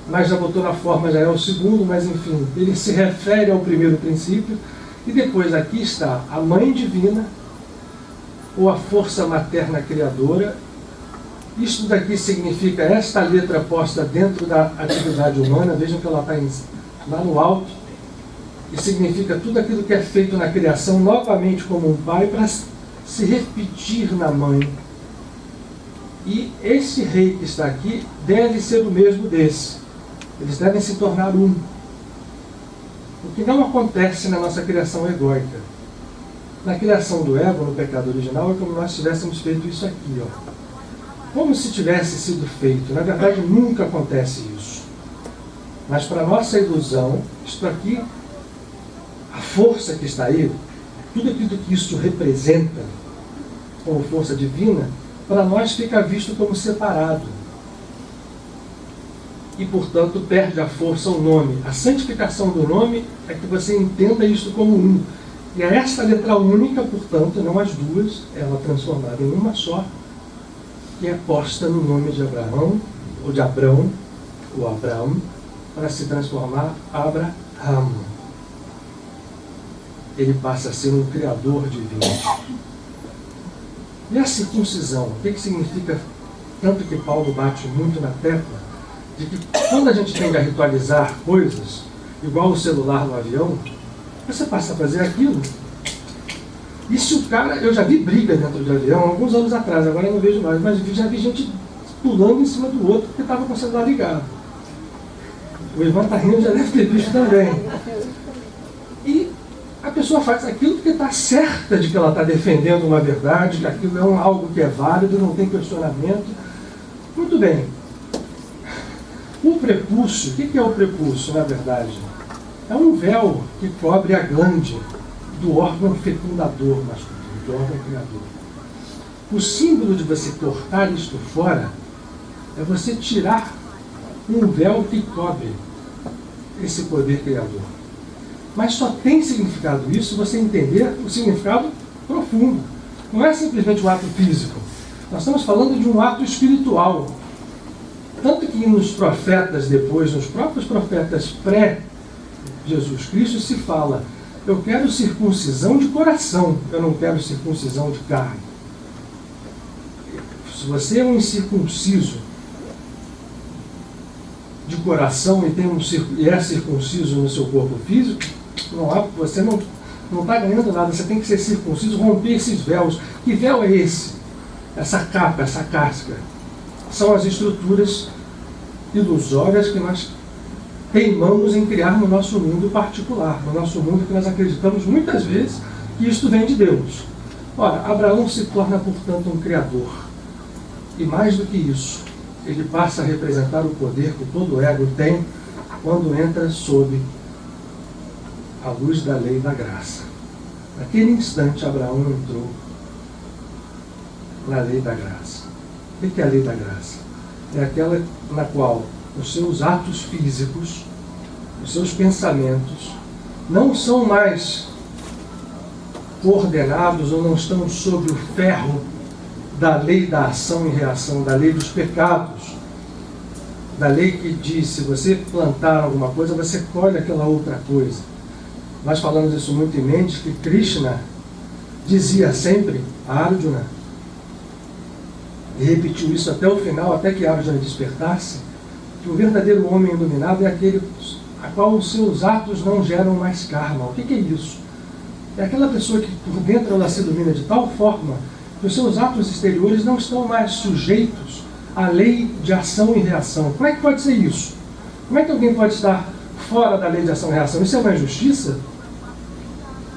Speaker 1: mas já botou na forma, já é o segundo, mas enfim, ele se refere ao primeiro princípio, e depois aqui está a Mãe Divina, ou a força materna criadora, Isto daqui significa esta letra posta dentro da atividade humana, vejam que ela está lá no alto, e significa tudo aquilo que é feito na criação, novamente como um pai, para se repetir na mãe. E esse rei que está aqui deve ser o mesmo desse. Eles devem se tornar um. O que não acontece na nossa criação egóica. Na criação do ego, no pecado original, é como nós tivéssemos feito isso aqui, ó. Como se tivesse sido feito. Na verdade, nunca acontece isso. Mas para nossa ilusão, isto aqui, a força que está aí, tudo aquilo que isso representa, como força divina, para nós fica visto como separado. E, portanto, perde a força o nome. A santificação do nome é que você entenda isto como um. E é esta letra única, portanto, não as duas, ela transformada em uma só, que é posta no nome de Abraão, ou de Abrão, ou Abraão, para se transformar Abraham. Ele passa a ser um criador divino. E a circuncisão, o que significa, tanto que Paulo bate muito na tecla, de que quando a gente tende a ritualizar coisas, igual o celular no avião, você passa a fazer aquilo. E se o cara, eu já vi briga dentro de avião, alguns anos atrás, agora eu não vejo mais, mas já vi gente pulando em cima do outro porque estava com o celular ligado. O Ivan está rindo, já deve ter visto também. E a pessoa faz aquilo porque está certa de que ela está defendendo uma verdade, que aquilo é algo que é válido, não tem questionamento. Muito bem. O prepúcio, o que é o prepúcio, na verdade? É um véu que cobre a glande do órgão fecundador masculino, do órgão criador. O símbolo de você cortar isto fora é você tirar um véu que cobre esse poder criador. Mas só tem significado isso se você entender o significado profundo. Não é simplesmente um ato físico. Nós estamos falando de um ato espiritual. Tanto que nos profetas depois, nos próprios profetas pré-Jesus Cristo, se fala: eu quero circuncisão de coração, eu não quero circuncisão de carne. Se você é um incircunciso de coração e é circunciso no seu corpo físico, você não está ganhando nada, você tem que ser circunciso, romper esses véus. Que véu é esse? Essa capa, essa casca. São as estruturas ilusórias que nós teimamos em criar no nosso mundo particular, no nosso mundo que nós acreditamos muitas vezes que isto vem de Deus. Ora, Abraão se torna, portanto, um criador. E mais do que isso, ele passa a representar o poder que todo ego tem quando entra sob a luz da lei da graça. Naquele instante, Abraão entrou na lei da graça. O que é a lei da graça? É aquela na qual os seus atos físicos, os seus pensamentos, não são mais coordenados ou não estão sob o ferro da lei da ação e reação, da lei dos pecados, da lei que diz: se você plantar alguma coisa, você colhe aquela outra coisa. Nós falamos isso muito em mente, que Krishna dizia sempre a Arjuna, e repetiu isso até o final, até que Arjuna despertasse, que o verdadeiro homem iluminado é aquele a qual os seus atos não geram mais karma. O que é isso? É aquela pessoa que por dentro ela se ilumina de tal forma que os seus atos exteriores não estão mais sujeitos à lei de ação e reação. Como é que pode ser isso? Como é que alguém pode estar fora da lei de ação e reação? Isso é uma injustiça?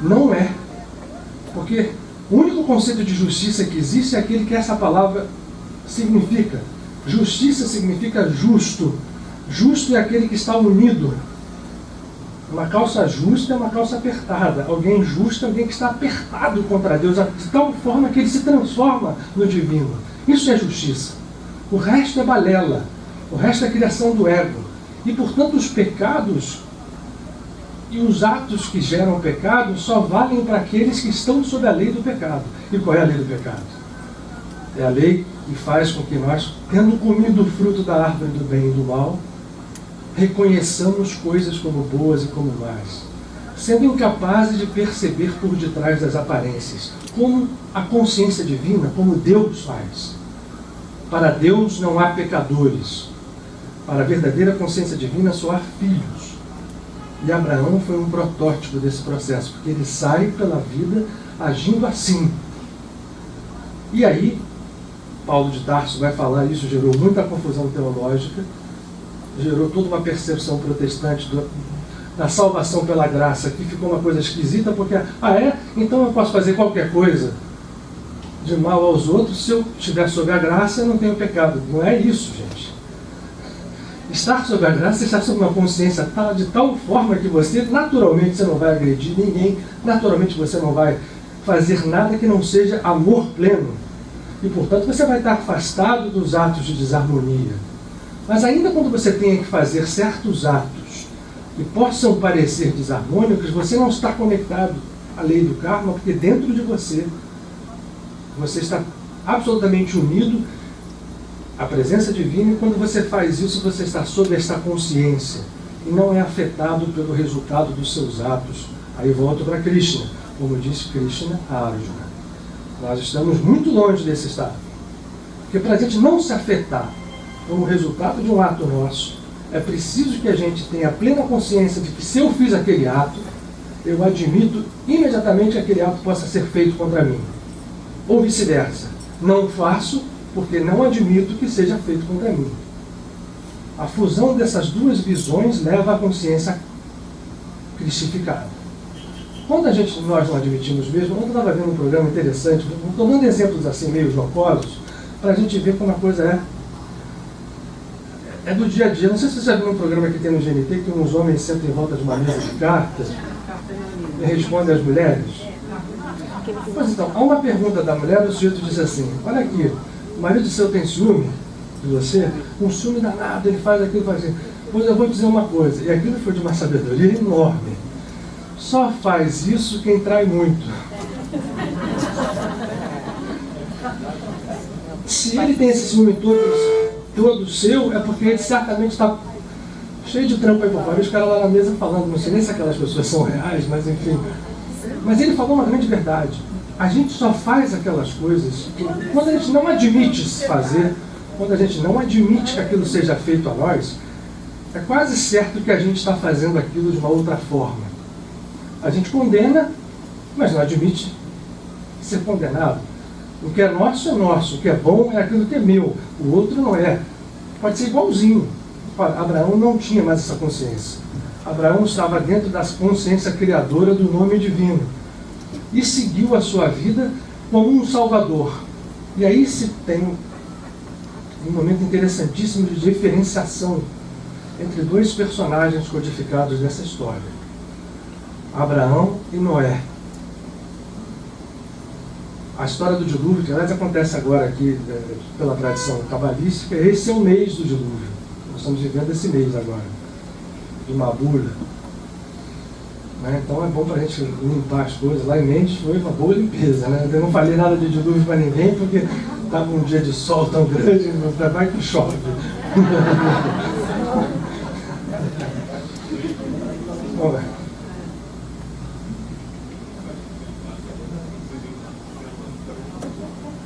Speaker 1: Não é. Porque o único conceito de justiça que existe é aquele que essa palavra significa. Justiça significa justo. Justo é aquele que está unido. Uma calça justa é uma calça apertada. Alguém justo é alguém que está apertado contra Deus, de tal forma que ele se transforma no divino. Isso é justiça. O resto é balela. O resto é criação do ego. E, portanto, os pecados e os atos que geram pecado só valem para aqueles que estão sob a lei do pecado. E qual é a lei do pecado? É a lei que faz com que nós, tendo comido o fruto da árvore do bem e do mal, reconheçamos coisas como boas e como más, sendo incapazes de perceber por detrás das aparências, como a consciência divina, como Deus faz. Para Deus não há pecadores. Para a verdadeira consciência divina só há filhos. E Abraão foi um protótipo desse processo, porque ele sai pela vida agindo assim. E aí, Paulo de Tarso vai falar isso, gerou muita confusão teológica, gerou toda uma percepção protestante da salvação pela graça, que ficou uma coisa esquisita, porque, então eu posso fazer qualquer coisa de mal aos outros, se eu estiver sob a graça, eu não tenho pecado. Não é isso, gente. Estar sob a graça, estar sob uma consciência de tal forma que você, naturalmente, você não vai agredir ninguém, naturalmente você não vai fazer nada que não seja amor pleno. E, portanto, você vai estar afastado dos atos de desarmonia. Mas ainda quando você tenha que fazer certos atos que possam parecer desarmônicos, você não está conectado à lei do karma, porque dentro de você está absolutamente unido à presença divina, e quando você faz isso, você está sob esta consciência e não é afetado pelo resultado dos seus atos. Aí volto para Krishna, como disse Krishna a Arjuna. Nós estamos muito longe desse estado. Porque para a gente não se afetar como resultado de um ato nosso, é preciso que a gente tenha plena consciência de que se eu fiz aquele ato, eu admito imediatamente que aquele ato possa ser feito contra mim. Ou vice-versa. Não faço porque não admito que seja feito contra mim. A fusão dessas duas visões leva à consciência cristificada. Quando nós não admitimos mesmo, ontem eu estava vendo um programa interessante, estou dando exemplos assim meio jocosos, para a gente ver como a coisa é do dia a dia. Não sei se você já viu um programa que tem no GNT, que uns homens sentam em volta de uma mesa de cartas e respondem às mulheres. Pois então, há uma pergunta da mulher, o sujeito diz assim: olha aqui, o marido seu tem ciúme de você? Um ciúme danado, ele faz aquilo, faz assim. Pois eu vou dizer uma coisa, e aquilo foi de uma sabedoria enorme. Só faz isso quem trai muito. Se ele tem esse ciúme todo seu, é porque ele certamente está cheio de trampo aí por fora. Os caras lá na mesa falando, não sei nem se aquelas pessoas são reais, mas enfim. Mas ele falou uma grande verdade. A gente só faz aquelas coisas quando a gente não admite se fazer, quando a gente não admite que aquilo seja feito a nós, é quase certo que a gente está fazendo aquilo de uma outra forma. A gente condena, mas não admite ser condenado. O que é nosso, o que é bom é aquilo que é meu, o outro não é. Pode ser igualzinho. Abraão não tinha mais essa consciência. Abraão estava dentro da consciência criadora do nome divino e seguiu a sua vida como um salvador. E aí se tem um momento interessantíssimo de diferenciação entre dois personagens codificados nessa história: Abraão e Noé. A história do dilúvio, que aliás acontece agora aqui pela tradição cabalística, esse é o mês do dilúvio. Nós estamos vivendo esse mês agora, de Mabula. Né? Então é bom para a gente limpar as coisas. Lá em Mendes foi uma boa limpeza. Né? Eu não falei nada de dilúvio para ninguém, porque estava um dia de sol tão grande, vai que chove. Bom,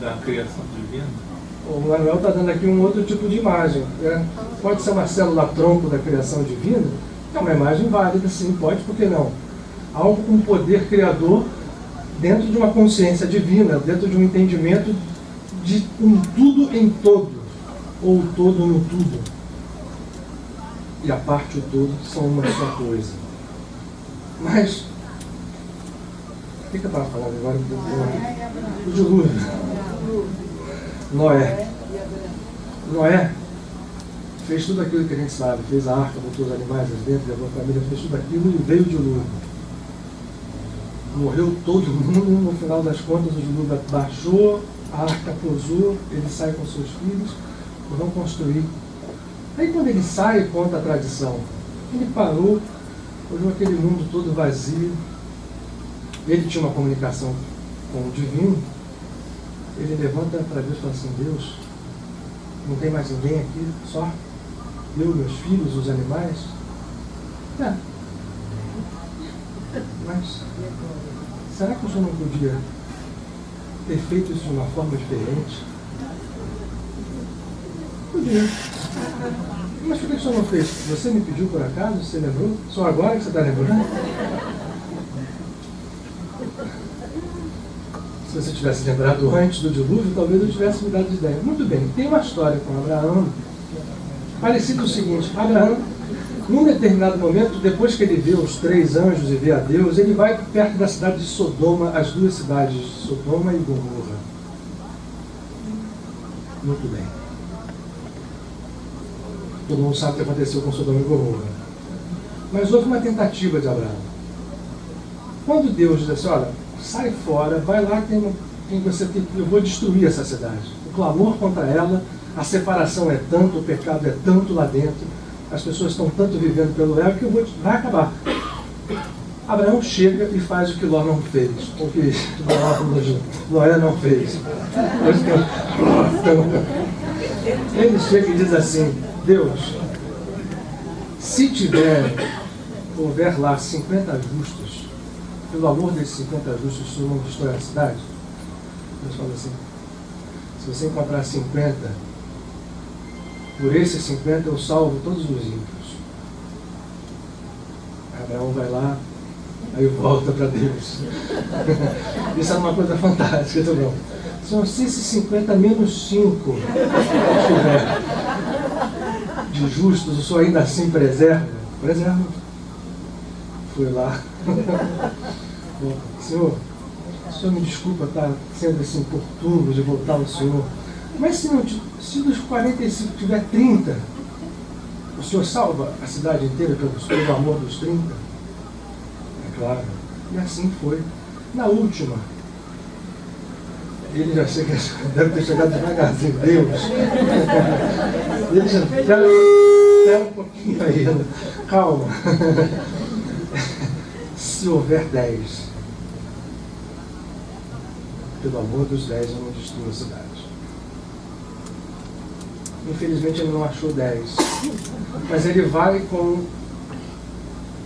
Speaker 2: da criação divina?
Speaker 1: o Manuel está dando aqui um outro tipo de imagem. Pode ser uma célula-tronco da criação divina? É uma imagem válida, sim, pode, por que não? Algo com poder criador dentro de uma consciência divina, dentro de um entendimento de um tudo em todo, ou todo no tudo. E a parte e o todo são uma só coisa. Mas, o que eu estava falando agora? O dilúvio. Noé fez tudo aquilo que a gente sabe, fez a arca, botou os animais dentro, levou a família, fez tudo aquilo e veio o dilúvio. Morreu todo mundo, no final das contas o dilúvio baixou, a arca pousou, ele sai com seus filhos e vão construir. Aí quando ele sai, conta a tradição, ele parou, olhou aquele mundo todo vazio, ele tinha uma comunicação com o divino. Ele levanta para Deus e fala assim: Deus, não tem mais ninguém aqui, só eu, meus filhos, os animais? Mas será que o senhor não podia ter feito isso de uma forma diferente? Podia. Mas por que o senhor não fez? Você me pediu por acaso? Você lembrou? Só agora que você está lembrando? Se você tivesse lembrado antes do dilúvio, talvez eu tivesse mudado de ideia. Muito bem, tem uma história com Abraão, parecido o seguinte: Abraão, num determinado momento, depois que ele vê os 3 anjos e vê a Deus, ele vai perto da cidade de Sodoma, as 2 cidades de Sodoma e Gomorra. Muito bem. Todo mundo sabe o que aconteceu com Sodoma e Gomorra. Mas houve uma tentativa de Abraão. Quando Deus diz assim: olha, sai fora, vai lá, eu vou destruir essa cidade. O clamor contra ela, a separação é tanto, o pecado é tanto lá dentro, as pessoas estão tanto vivendo pelo ego que vai acabar. Abraão chega e faz o que Ló não fez, o que Noé não fez. Ele chega e diz assim: Deus, se houver lá 50 justos, pelo amor desses 50 justos, o senhor não destrói a cidade? Deus fala assim: se você encontrar 50, por esses 50 eu salvo todos os ímpios. Abraão vai lá, aí volta para Deus. Isso é uma coisa fantástica, tá bom? Senhor, se esses 50 menos 5 tiver de justos, o senhor ainda assim preserva? Preserva. Fui lá. Senhor, o senhor me desculpa estar sendo assim importuno de voltar ao senhor, mas se dos 45 tiver 30, o senhor salva a cidade inteira pelo amor dos 30? É claro. E assim foi. Na última, ele já chega, deve ter chegado devagarzinho. Deus. Ele já espera um pouquinho ainda. Calma. Se houver 10, pelo amor dos 10, eu não destruo a cidade. Infelizmente ele não achou 10. Mas ele vai com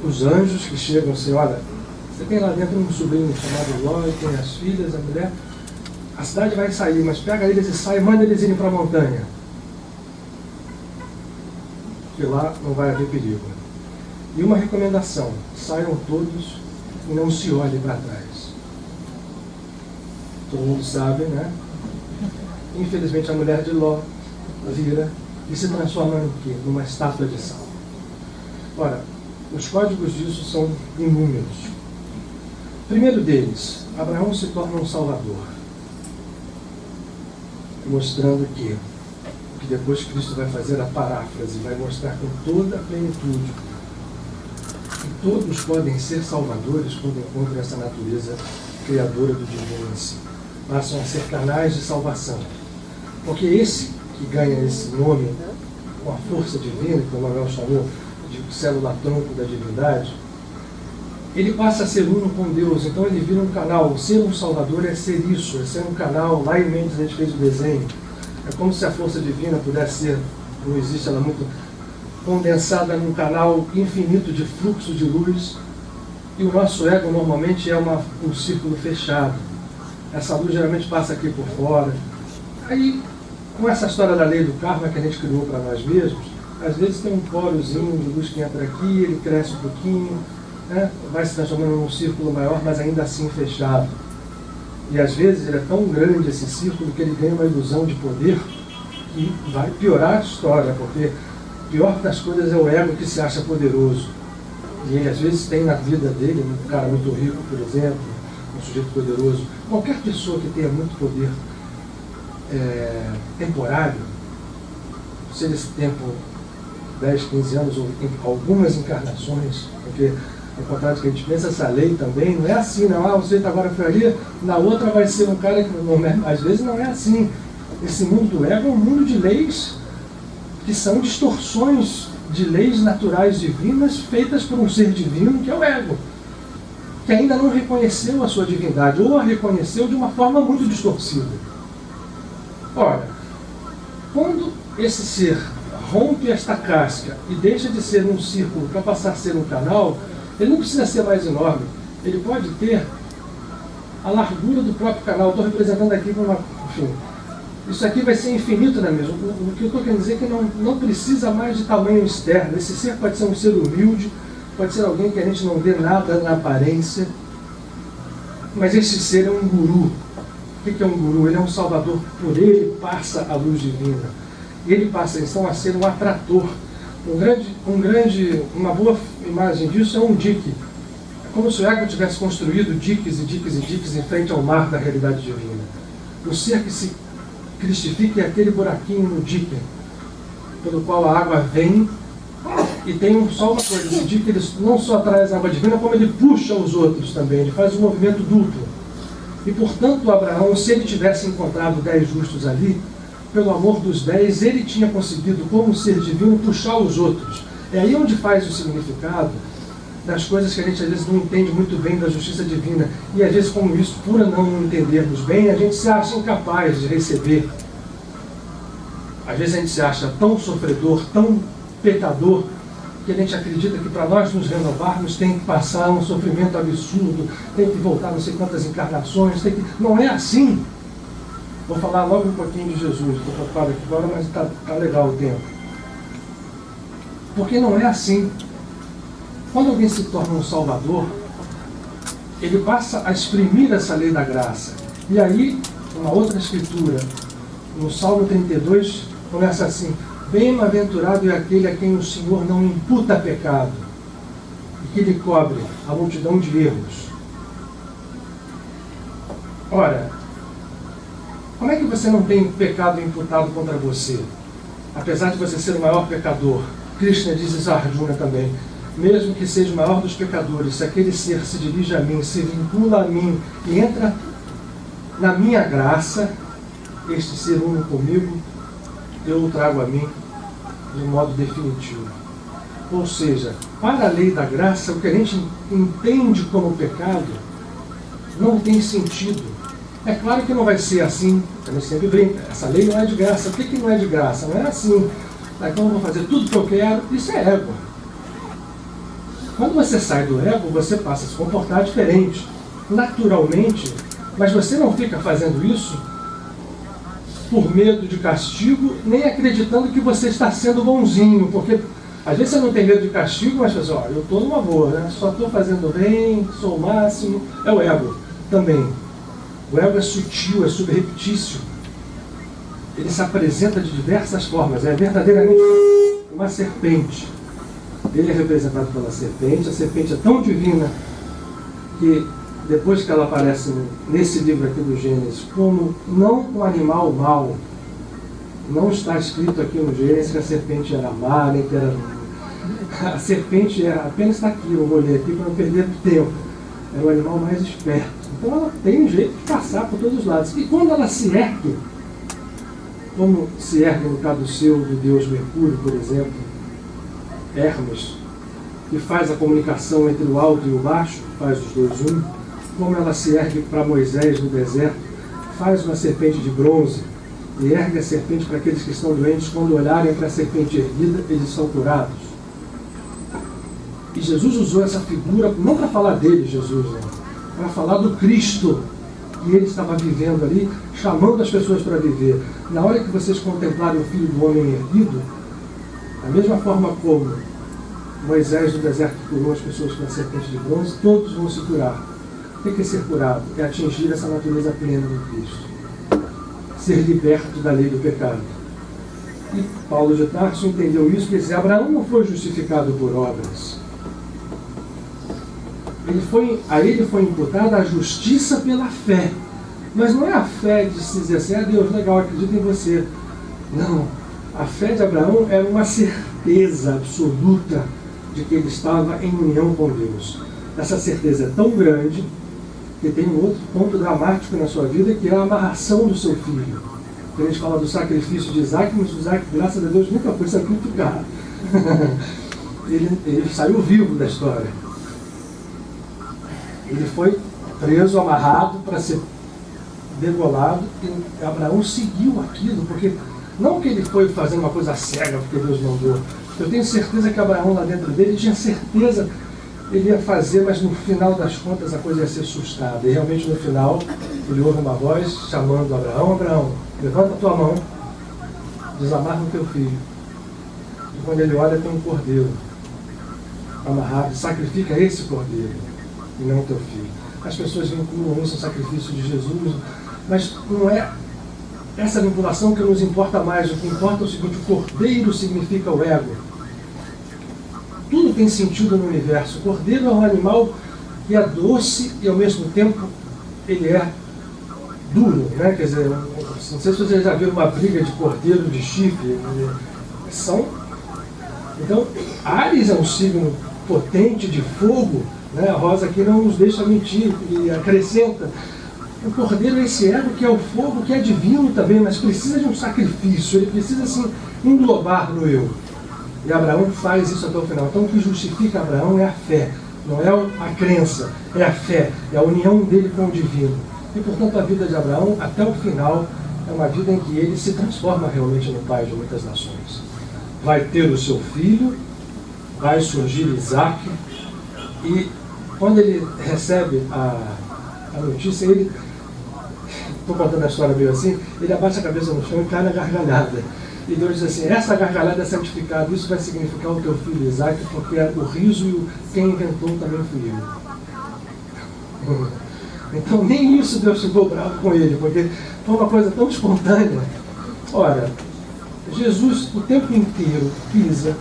Speaker 1: os anjos que chegam assim: olha, você tem lá dentro um sobrinho chamado Ló, tem as filhas, a mulher. A cidade vai sair, mas pega eles e sai, manda eles irem para a montanha. Porque lá não vai haver perigo. E uma recomendação: saiam todos e não se olhem para trás. Todo mundo sabe, né? Infelizmente a mulher de Ló vira e se transforma em quê? Numa estátua de sal. Ora, os códigos disso são inúmeros. Primeiro deles, Abraão se torna um salvador, mostrando que depois Cristo vai fazer a paráfrase, vai mostrar com toda a plenitude que todos podem ser salvadores quando encontram essa natureza criadora do divino em si. Passam a ser canais de salvação. Porque esse que ganha esse nome com a força divina, que o Manuel chamou de célula-tronco da divindade, ele passa a ser uno com Deus. Então ele vira um canal. Ser um salvador é ser isso, é ser um canal. Lá em Mendes a gente fez o desenho. É como se a força divina pudesse ser, não existe ela muito, condensada num canal infinito de fluxo de luz, e o nosso ego normalmente é um círculo fechado. Essa luz geralmente passa aqui por fora. Aí, com essa história da lei do karma que a gente criou para nós mesmos, às vezes tem um porozinho de luz que entra aqui, ele cresce um pouquinho, né? Vai se transformando num círculo maior, mas ainda assim fechado. E às vezes ele é tão grande esse círculo que ele ganha uma ilusão de poder que vai piorar a história, porque o pior das coisas é o ego que se acha poderoso. E ele às vezes tem na vida dele, um cara muito rico, por exemplo, um sujeito poderoso, qualquer pessoa que tenha muito poder temporário, seja esse tempo 10, 15 anos ou algumas encarnações, porque ao contrário do que a gente pensa, essa lei também não é assim, não. O sujeito agora foi ali, na outra vai ser um cara que não é, às vezes não é assim. Esse mundo do ego é um mundo de leis que são distorções de leis naturais divinas feitas por um ser divino que é o ego, que ainda não reconheceu a sua divindade, ou a reconheceu de uma forma muito distorcida. Ora, quando esse ser rompe esta casca e deixa de ser um círculo para passar a ser um canal, ele não precisa ser mais enorme, ele pode ter a largura do próprio canal. Estou representando aqui enfim, Isso aqui vai ser infinito na mesma. O que eu estou querendo dizer é que não precisa mais de tamanho externo. Esse ser pode ser um ser humilde, pode ser alguém que a gente não vê nada na aparência, mas esse ser é um guru. O que é um guru? Ele é um salvador. Por ele passa a luz divina. E ele passa então a ser um atrator. Uma boa imagem disso é um dique. É como se o ego tivesse construído diques e diques e diques em frente ao mar da realidade divina. O ser que se cristifica é aquele buraquinho no dique, pelo qual a água vem, e tem só uma coisa, esse dique ele não só traz a água divina, como ele puxa os outros também, ele faz um movimento duplo. E portanto Abraão, se ele tivesse encontrado 10 justos ali, pelo amor dos 10, ele tinha conseguido, como ser divino, puxar os outros. É aí onde faz o significado das coisas que a gente às vezes não entende muito bem da justiça divina. E às vezes, como isso, por não entendermos bem, a gente se acha incapaz de receber. Às vezes a gente se acha tão sofredor, tão pecador, que a gente acredita que para nós nos renovarmos tem que passar um sofrimento absurdo, tem que voltar não sei quantas encarnações, não é assim. Vou falar logo um pouquinho de Jesus, estou preocupado aqui agora, mas está legal o tempo. Porque não é assim. Quando alguém se torna um salvador, ele passa a exprimir essa lei da graça. E aí, uma outra escritura, no Salmo 32, começa assim: bem-aventurado é aquele a quem o Senhor não imputa pecado, e que lhe cobre a multidão de erros. Ora, como é que você não tem pecado imputado contra você? Apesar de você ser o maior pecador. Krishna diz isso a Arjuna também. Mesmo que seja o maior dos pecadores, se aquele ser se dirige a mim, se vincula a mim e entra na minha graça, este ser uno comigo, eu o trago a mim de modo definitivo. Ou seja, para a lei da graça, o que a gente entende como pecado não tem sentido. É claro que não vai ser assim, a gente sempre brinca, essa lei não é de graça. Por que não é de graça? Não é assim, então eu vou fazer tudo que eu quero, isso é ego. Quando você sai do ego, você passa a se comportar diferente, naturalmente, mas você não fica fazendo isso por medo de castigo, nem acreditando que você está sendo bonzinho, porque às vezes você não tem medo de castigo, mas você eu estou numa boa, né? Só estou fazendo bem, sou o máximo. É o ego também. O ego é sutil, é subreptício. Ele se apresenta de diversas formas, é verdadeiramente uma serpente. Ele é representado pela serpente. A serpente é tão divina que depois que ela aparece nesse livro aqui do Gênesis como não um animal mau, não está escrito aqui no Gênesis que a serpente era má, nem que era... A serpente era, apenas está aqui, eu vou ler aqui para não perder tempo, era o animal mais esperto. Então ela tem um jeito de passar por todos os lados. E quando ela se ergue, como se ergue no caduceu do deus Mercúrio, por exemplo, Hermes, que faz a comunicação entre o alto e o baixo, faz os dois um, como ela se ergue para Moisés no deserto, faz uma serpente de bronze e ergue a serpente para aqueles que estão doentes, quando olharem para a serpente erguida, eles são curados. E Jesus usou essa figura, não para falar dele, Jesus, né? Para falar do Cristo que ele estava vivendo ali, chamando as pessoas para viver. Na hora que vocês contemplarem o Filho do Homem erguido, da mesma forma como Moisés no deserto curou as pessoas com a serpente de bronze, todos vão se curar. O que é ser curado? É atingir essa natureza plena do Cristo. Ser liberto da lei do pecado. E Paulo de Tarso entendeu isso, porque dizer, Abraão não foi justificado por obras. A ele foi imputada a justiça pela fé. Mas não é a fé de se dizer assim, Deus, legal, acredito em você. Não. A fé de Abraão era uma certeza absoluta de que ele estava em união com Deus. Essa certeza é tão grande que tem um outro ponto dramático na sua vida, que é a amarração do seu filho. A gente fala do sacrifício de Isaac, mas o Isaac, graças a Deus, nunca foi sacrificado. ele saiu vivo da história. Ele foi preso, amarrado para ser degolado, e Abraão seguiu aquilo, porque não que ele foi fazendo uma coisa cega porque Deus mandou. Eu tenho certeza que Abraão lá dentro dele tinha certeza, ele ia fazer, mas no final das contas a coisa ia ser assustada. E realmente no final ele ouve uma voz chamando Abraão: Abraão, levanta a tua mão, desamarra o teu filho. E quando ele olha, tem um cordeiro amarrado, sacrifica esse cordeiro e não o teu filho. As pessoas vinculam isso ao sacrifício de Jesus, mas não é essa vinculação que nos importa mais. O que importa é o seguinte: o cordeiro significa o ego. Tudo tem sentido no universo. O cordeiro é um animal que é doce e ao mesmo tempo ele é duro, né? Quer dizer, não sei se vocês já viram uma briga de cordeiro de chifre. Então, Áries é um signo potente de fogo, né? A Rosa aqui não nos deixa mentir e acrescenta. O cordeiro é esse ego que é o fogo, que é divino também, mas precisa de um sacrifício. Ele precisa assim englobar no eu. E Abraão faz isso até o final. Então o que justifica Abraão é a fé, não é a crença, é a fé, é a união dele com o divino. E portanto a vida de Abraão, até o final, é uma vida em que ele se transforma realmente no pai de muitas nações. Vai ter o seu filho, vai surgir Isaac, e quando ele recebe a notícia, ele, estou contando a história meio assim, ele abaixa a cabeça no chão e cai na gargalhada. E Deus diz assim: essa gargalhada é santificada, isso vai significar o teu filho Isaac, porque o riso e quem inventou também fui eu. Então nem isso Deus ficou bravo com ele, porque foi uma coisa tão espontânea. Ora, Jesus o tempo inteiro pisa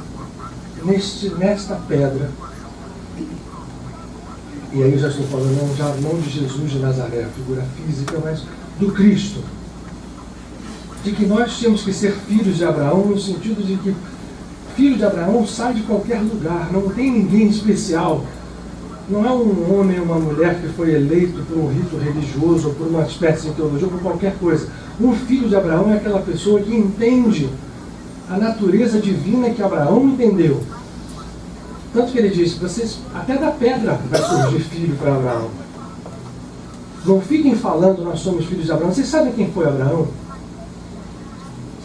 Speaker 1: nesta pedra. E aí eu já estou falando não de Jesus de Nazaré, figura física, mas do Cristo. De que nós temos que ser filhos de Abraão, no sentido de que filho de Abraão sai de qualquer lugar, não tem ninguém especial. Não é um homem ou uma mulher que foi eleito por um rito religioso, ou por uma espécie de teologia, ou por qualquer coisa. Um filho de Abraão é aquela pessoa que entende a natureza divina que Abraão entendeu. Tanto que ele diz: vocês, até da pedra vai surgir filho para Abraão. Não fiquem falando nós somos filhos de Abraão. Vocês sabem quem foi Abraão?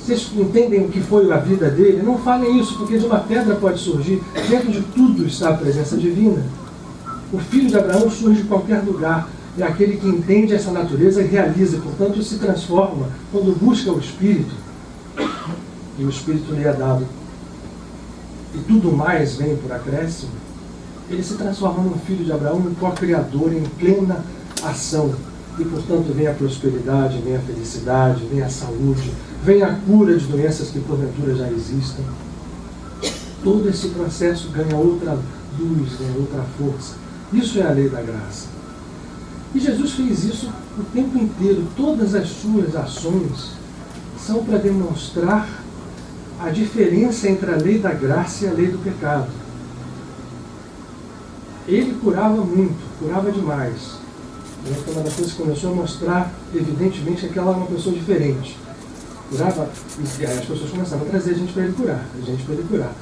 Speaker 1: Vocês entendem o que foi a vida dele? Não falem isso, porque de uma pedra pode surgir. Dentro de tudo está a presença divina. O filho de Abraão surge de qualquer lugar. É aquele que entende essa natureza e realiza. Portanto, se transforma quando busca o Espírito. E o Espírito lhe é dado. E tudo mais vem por acréscimo. Ele se transforma num filho de Abraão, um co-criador em plena ação. E, portanto, vem a prosperidade, vem a felicidade, vem a saúde, vem a cura de doenças que porventura já existem. Todo esse processo ganha outra luz, ganha outra força. Isso é a lei da graça. E Jesus fez isso o tempo inteiro. Todas as suas ações são para demonstrar a diferença entre a lei da graça e a lei do pecado. Ele curava muito, curava demais. Então, uma das coisas que começou a mostrar, evidentemente, é que ela era uma pessoa diferente. Curava, e as pessoas começavam a trazer gente para ele curar,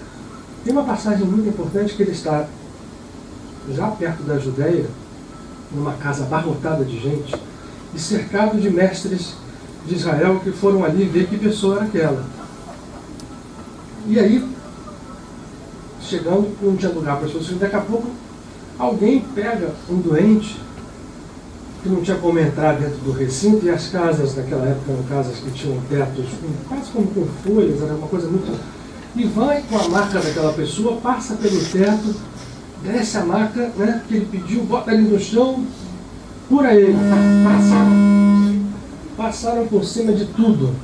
Speaker 1: Tem uma passagem muito importante que ele está já perto da Judéia, numa casa abarrotada de gente, e cercado de mestres de Israel que foram ali ver que pessoa era aquela. E aí, chegando, não tinha lugar para as pessoas, daqui a pouco alguém pega um doente que não tinha como entrar dentro do recinto, e as casas naquela época eram casas que tinham tetos quase como com folhas, era uma coisa muito... E vai com a maca daquela pessoa, passa pelo teto, desce a maca, né, que ele pediu, bota ali no chão, cura ele. Passaram por cima de tudo,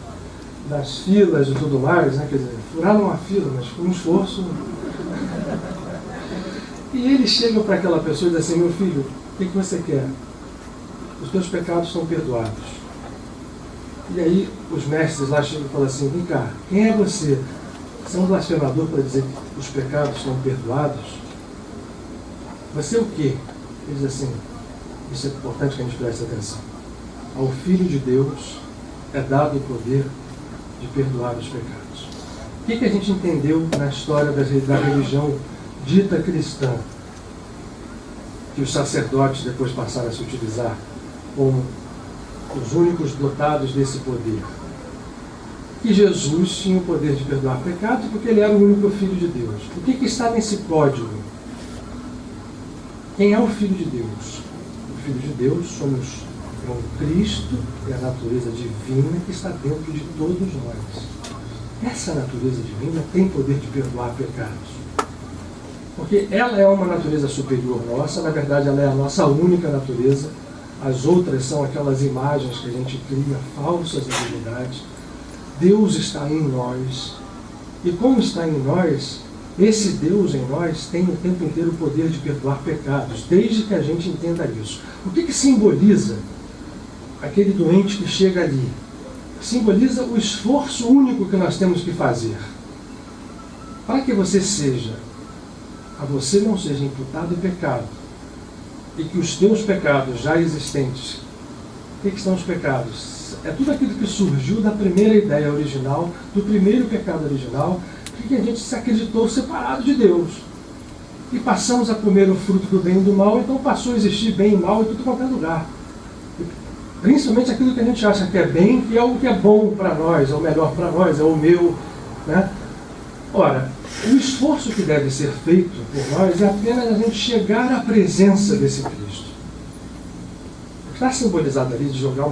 Speaker 1: das filas e tudo mais, né, quer dizer, furaram a fila, mas com um esforço. E ele chega para aquela pessoa e diz assim: meu filho, o que você quer? Os teus pecados são perdoados. E aí os mestres lá chegam e falam assim: vem cá, quem é você? Você é um blasfemador para dizer que os pecados são perdoados? Você é o quê? Ele diz assim: isso é importante que a gente preste atenção. Ao Filho de Deus é dado o poder de perdoar os pecados. O que a gente entendeu na história da religião dita cristã? Que os sacerdotes depois passaram a se utilizar como os únicos dotados desse poder. Que Jesus tinha o poder de perdoar pecados porque ele era o único Filho de Deus. O que está nesse código? Quem é o Filho de Deus? O Filho de Deus somos com Cristo e a natureza divina que está dentro de todos nós. Essa natureza divina tem poder de perdoar pecados. Porque ela é uma natureza superior nossa, na verdade ela é a nossa única natureza. As outras são aquelas imagens que a gente cria, falsas divindades. Deus está em nós. E como está em nós, esse Deus em nós tem o tempo inteiro o poder de perdoar pecados, desde que a gente entenda isso. O que simboliza aquele doente que chega ali? Simboliza o esforço único que nós temos que fazer. Para que você a você não seja imputado pecado, e que os teus pecados já existentes, o que são os pecados? É tudo aquilo que surgiu da primeira ideia original, do primeiro pecado original, que a gente se acreditou separado de Deus. E passamos a comer o fruto do bem e do mal, então passou a existir bem e mal em tudo quanto é lugar. Principalmente aquilo que a gente acha que é bem, que é o que é bom para nós, é o melhor para nós, é o meu. Né? Ora, o esforço que deve ser feito por nós é apenas a gente chegar à presença desse Cristo. Está simbolizado ali de jogar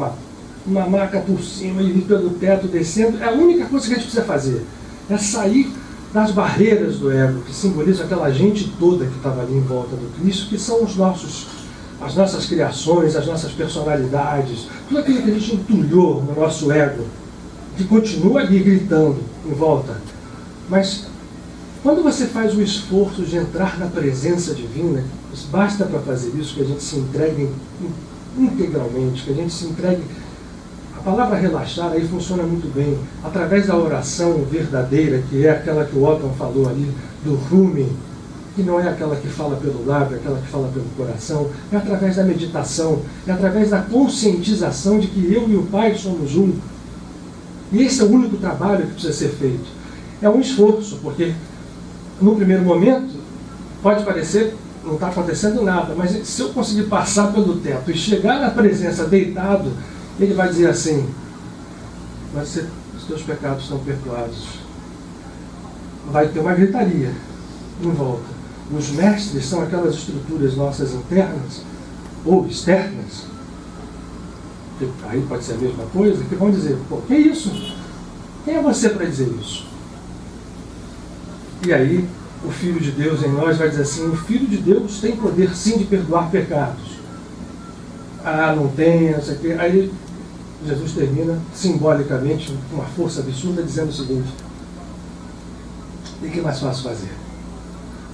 Speaker 1: uma maca por cima e ir pelo teto descendo, é a única coisa que a gente precisa fazer. É sair das barreiras do ego, que simbolizam aquela gente toda que estava ali em volta do Cristo, que são as nossas criações, as nossas personalidades, tudo aquilo que a gente entulhou no nosso ego, que continua ali gritando em volta. Mas quando você faz o esforço de entrar na presença divina, basta para fazer isso que a gente se entregue integralmente, que a gente se entregue. A palavra relaxar aí funciona muito bem, através da oração verdadeira, que é aquela que o Otton falou ali, do Rumi, que não é aquela que fala pelo lábio, é aquela que fala pelo coração, é através da meditação, é através da conscientização de que eu e o Pai somos um. E esse é o único trabalho que precisa ser feito. É um esforço, porque no primeiro momento pode parecer não está acontecendo nada, mas se eu conseguir passar pelo teto e chegar na presença deitado, ele vai dizer assim: mas os teus pecados estão perdoados. Vai ter uma gritaria em volta. Os mestres são aquelas estruturas nossas internas ou externas, que aí pode ser a mesma coisa, que vão dizer: pô, que é isso? Quem é você para dizer isso? E aí o Filho de Deus em nós vai dizer assim: o Filho de Deus tem poder sim de perdoar pecados. Ah, não tem, não sei o quê. Aí Jesus termina simbolicamente, com uma força absurda, dizendo o seguinte: e o que é mais fácil fazer?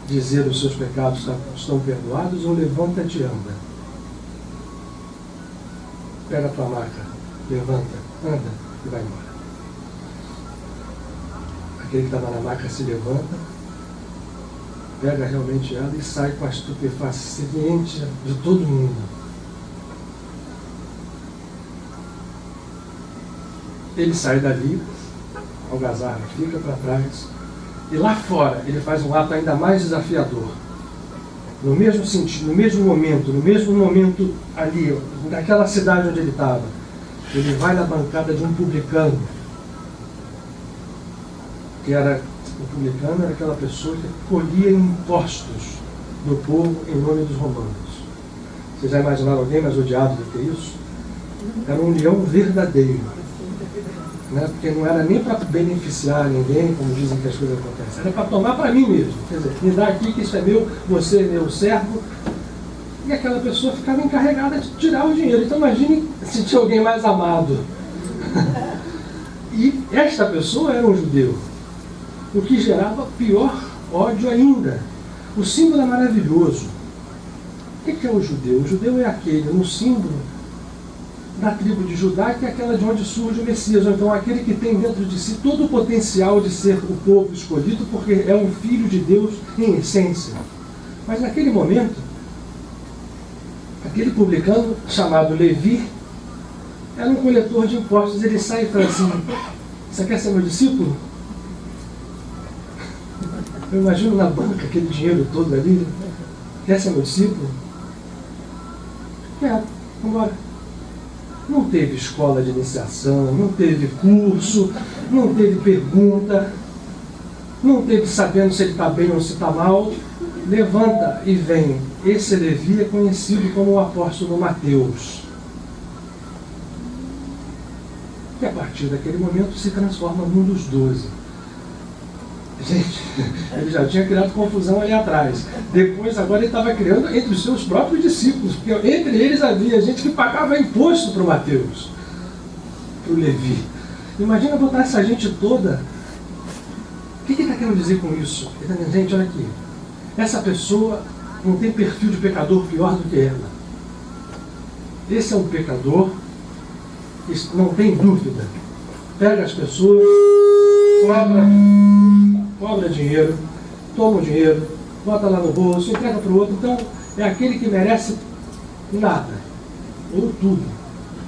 Speaker 1: Dizer os seus pecados estão perdoados, ou levanta-te e anda? Pega a tua maca, levanta, anda e vai embora. Aquele que estava na maca se levanta, pega realmente ela e sai com a estupefaciência de todo mundo. Ele sai dali, a algazarra fica para trás, e lá fora ele faz um ato ainda mais desafiador. No mesmo sentido, no mesmo momento ali, naquela cidade onde ele estava, ele vai na bancada de um publicano, o publicano era aquela pessoa que colhia impostos do povo em nome dos romanos. Vocês já imaginaram alguém mais odiado do que isso? Era um leão verdadeiro. Né? Porque não era nem para beneficiar ninguém, como dizem que as coisas acontecem. Era para tomar para mim mesmo. Quer dizer, me dá aqui que isso é meu, você é meu servo. E aquela pessoa ficava encarregada de tirar o dinheiro. Então imagine se tinha alguém mais amado. E esta pessoa era um judeu. O que gerava pior ódio ainda. O símbolo é maravilhoso. O que é o judeu? O judeu é aquele, no símbolo da tribo de Judá, que é aquela de onde surge o Messias, ou então aquele que tem dentro de si todo o potencial de ser o povo escolhido, porque é um filho de Deus em essência. Mas naquele momento, aquele publicano chamado Levi era um coletor de impostos. Ele sai e fala assim: você quer ser meu discípulo? Eu imagino na banca aquele dinheiro todo ali. Quer ser meu discípulo? Quero, vamos embora. Não teve escola de iniciação, não teve curso, não teve pergunta, não teve sabendo se ele está bem ou se está mal. levanta e vem. Esse Levi é conhecido como o apóstolo Mateus, que a partir daquele momento se transforma num dos 12. Gente, ele já tinha criado confusão ali atrás. Depois, agora ele estava criando entre os seus próprios discípulos, porque entre eles havia gente que pagava imposto para o Mateus, para o Levi. Imagina botar essa gente toda. O que ele está querendo dizer com isso? Ele está dizendo, gente, olha aqui, essa pessoa não tem perfil de pecador pior do que ela. Esse é um pecador, não tem dúvida. Pega as pessoas, cobra dinheiro, toma o dinheiro, bota lá no bolso, entrega para o outro. Então, é aquele que merece nada, ou tudo,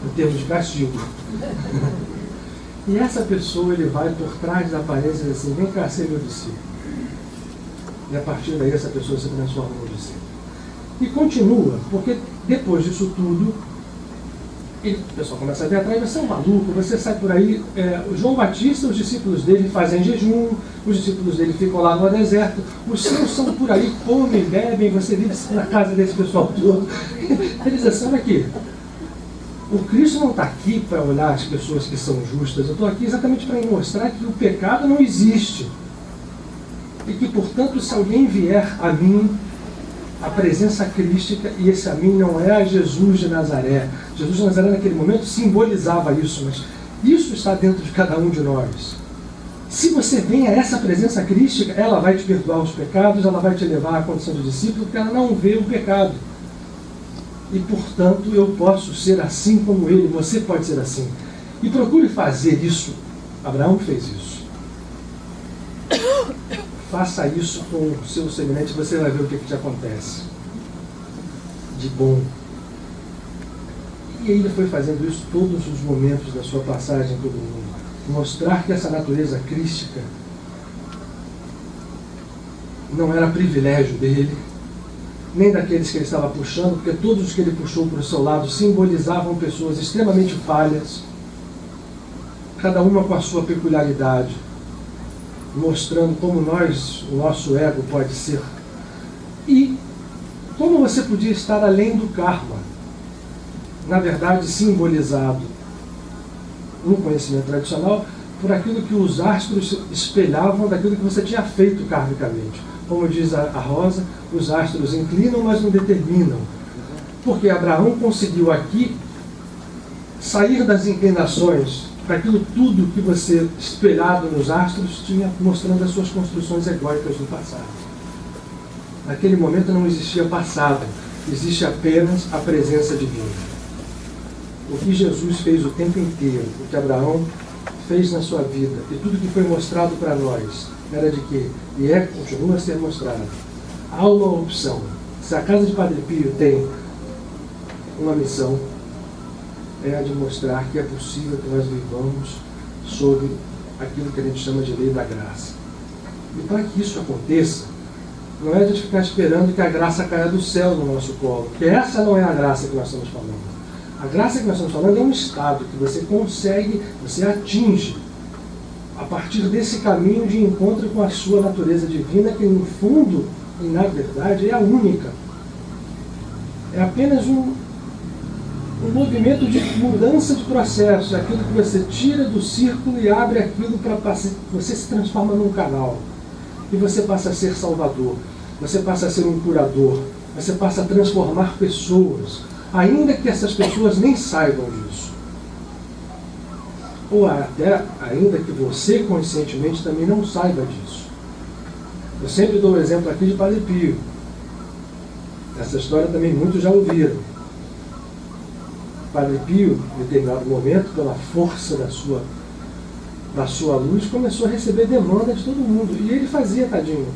Speaker 1: em termos de castigo. E essa pessoa, ele vai por trás da aparência e diz assim, vem cá ser meu discípulo. E a partir daí essa pessoa se transforma no discípulo. E continua, porque depois disso tudo, o pessoal começa a ver atrás, você é um maluco, você sai por aí, o João Batista, os discípulos dele fazem jejum, os discípulos dele ficam lá no deserto, os seus são por aí, comem, bebem, você vive na casa desse pessoal todo. Eles dizem, olha aqui, o Cristo não está aqui para olhar as pessoas que são justas, eu estou aqui exatamente para mostrar que o pecado não existe. E que, portanto, se alguém vier a mim, a presença crística, e esse a mim não é a Jesus de Nazaré. Jesus de Nazaré naquele momento simbolizava isso, mas isso está dentro de cada um de nós. Se você vem a essa presença crística, ela vai te perdoar os pecados, ela vai te levar à condição de discípulo, porque ela não vê o pecado. E, portanto, eu posso ser assim como ele, você pode ser assim. E procure fazer isso. Abraão fez isso. Faça isso com o seu semelhante, você vai ver o que te acontece de bom. E ele foi fazendo isso todos os momentos da sua passagem pelo mundo. Mostrar que essa natureza crística não era privilégio dele, nem daqueles que ele estava puxando, porque todos os que ele puxou para o seu lado simbolizavam pessoas extremamente falhas, cada uma com a sua peculiaridade, mostrando como o nosso ego pode ser. E como você podia estar além do karma, na verdade simbolizado no conhecimento tradicional por aquilo que os astros espelhavam daquilo que você tinha feito karmicamente. Como diz a Rosa, os astros inclinam, mas não determinam. Porque Abraão conseguiu aqui sair das inclinações daquilo tudo que você, espelhado nos astros, tinha mostrando as suas construções egóicas do passado. Naquele momento não existia passado, existe apenas a presença divina. O que Jesus fez o tempo inteiro, o que Abraão fez na sua vida, e tudo que foi mostrado para nós, era de que, continua a ser mostrado, há uma opção. Se a casa de Padre Pio tem uma missão, é a de mostrar que é possível que nós vivamos sob aquilo que a gente chama de lei da graça. E para que isso aconteça, não é a gente ficar esperando que a graça caia do céu no nosso colo, porque essa não é a graça que nós estamos falando. A graça que nós estamos falando é um estado que você consegue, você atinge a partir desse caminho de encontro com a sua natureza divina, que no fundo e na verdade é a única. É apenas um movimento de mudança de processo, aquilo que você tira do círculo e abre aquilo para você se transforma num canal. E você passa a ser salvador, você passa a ser um curador, você passa a transformar pessoas, ainda que essas pessoas nem saibam disso. Ou até, ainda que você conscientemente também não saiba disso. Eu sempre dou o exemplo aqui de Padre Pio. Essa história também muitos já ouviram. Padre Pio, em determinado momento, pela força da sua luz, começou a receber demanda de todo mundo. E ele fazia, tadinho.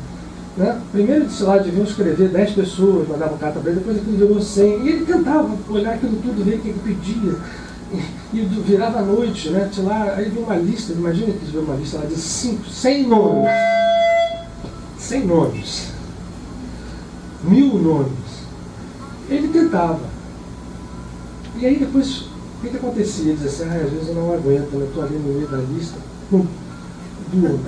Speaker 1: Né? Primeiro, sei lá, deviam escrever 10 pessoas, mandavam carta para ele, depois aquilo virou 100. E ele tentava olhar aquilo tudo, ver o que ele pedia. E virava a noite, né? Sei lá, aí viu uma lista, imagina que viu uma lista lá de 100 nomes. 100 nomes. 1000 nomes. Ele tentava. E aí depois, o que acontecia? Ele dizia assim, às vezes eu não aguento, eu estou ali no meio da lista, durmo.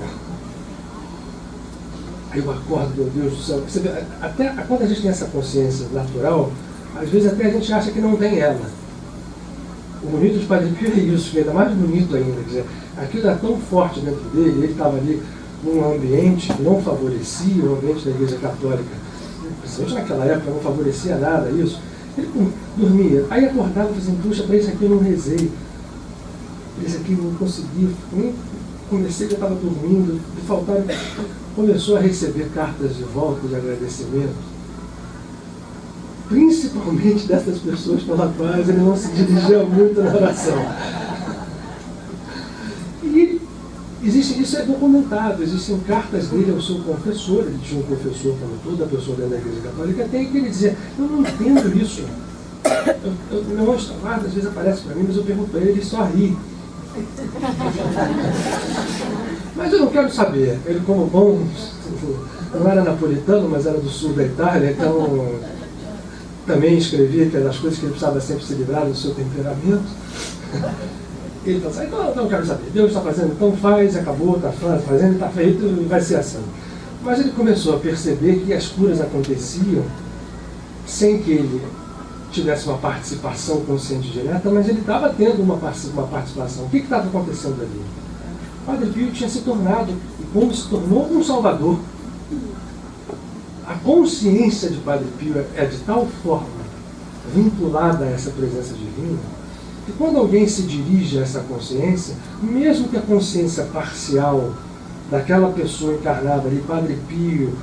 Speaker 1: Aí eu acordo, meu Deus do céu. Você vê, até quando a gente tem essa consciência natural, às vezes até a gente acha que não tem ela. O bonito de Padre Pio é isso, que é ainda mais bonito ainda. Quer dizer, aquilo era tão forte dentro dele, ele estava ali num ambiente que não favorecia, o ambiente da Igreja Católica, principalmente naquela época, não favorecia nada isso. Ele dormia, aí acordava e dizia, puxa, para esse aqui eu não rezei, para esse aqui eu não consegui, nem comecei, já estava dormindo, começou a receber cartas de volta, de agradecimento, principalmente dessas pessoas pelas quais ele não se dirigia muito na oração. E isso é documentado, existem cartas dele ao seu confessor, ele tinha um confessor como toda pessoa dentro da Igreja Católica, até que ele dizia, eu não entendo isso. Meu anjo da guarda às vezes aparece para mim, mas eu pergunto para ele só ri. Mas eu não quero saber, ele como bom, não era napolitano, mas era do sul da Itália, então também escrevia que das coisas que ele precisava sempre se livrar do seu temperamento. Ele falou assim, então eu não quero saber, Deus está fazendo, então faz, acabou, está fazendo, está feito, e vai ser assim. Mas ele começou a perceber que as curas aconteciam sem que ele tivesse uma participação consciente direta, mas ele estava tendo uma participação. O que estava acontecendo ali? O Padre Pio tinha se tornado, como se tornou, um salvador. A consciência de Padre Pio é de tal forma vinculada a essa presença divina, que quando alguém se dirige a essa consciência, mesmo que a consciência parcial daquela pessoa encarnada ali, Padre Pio,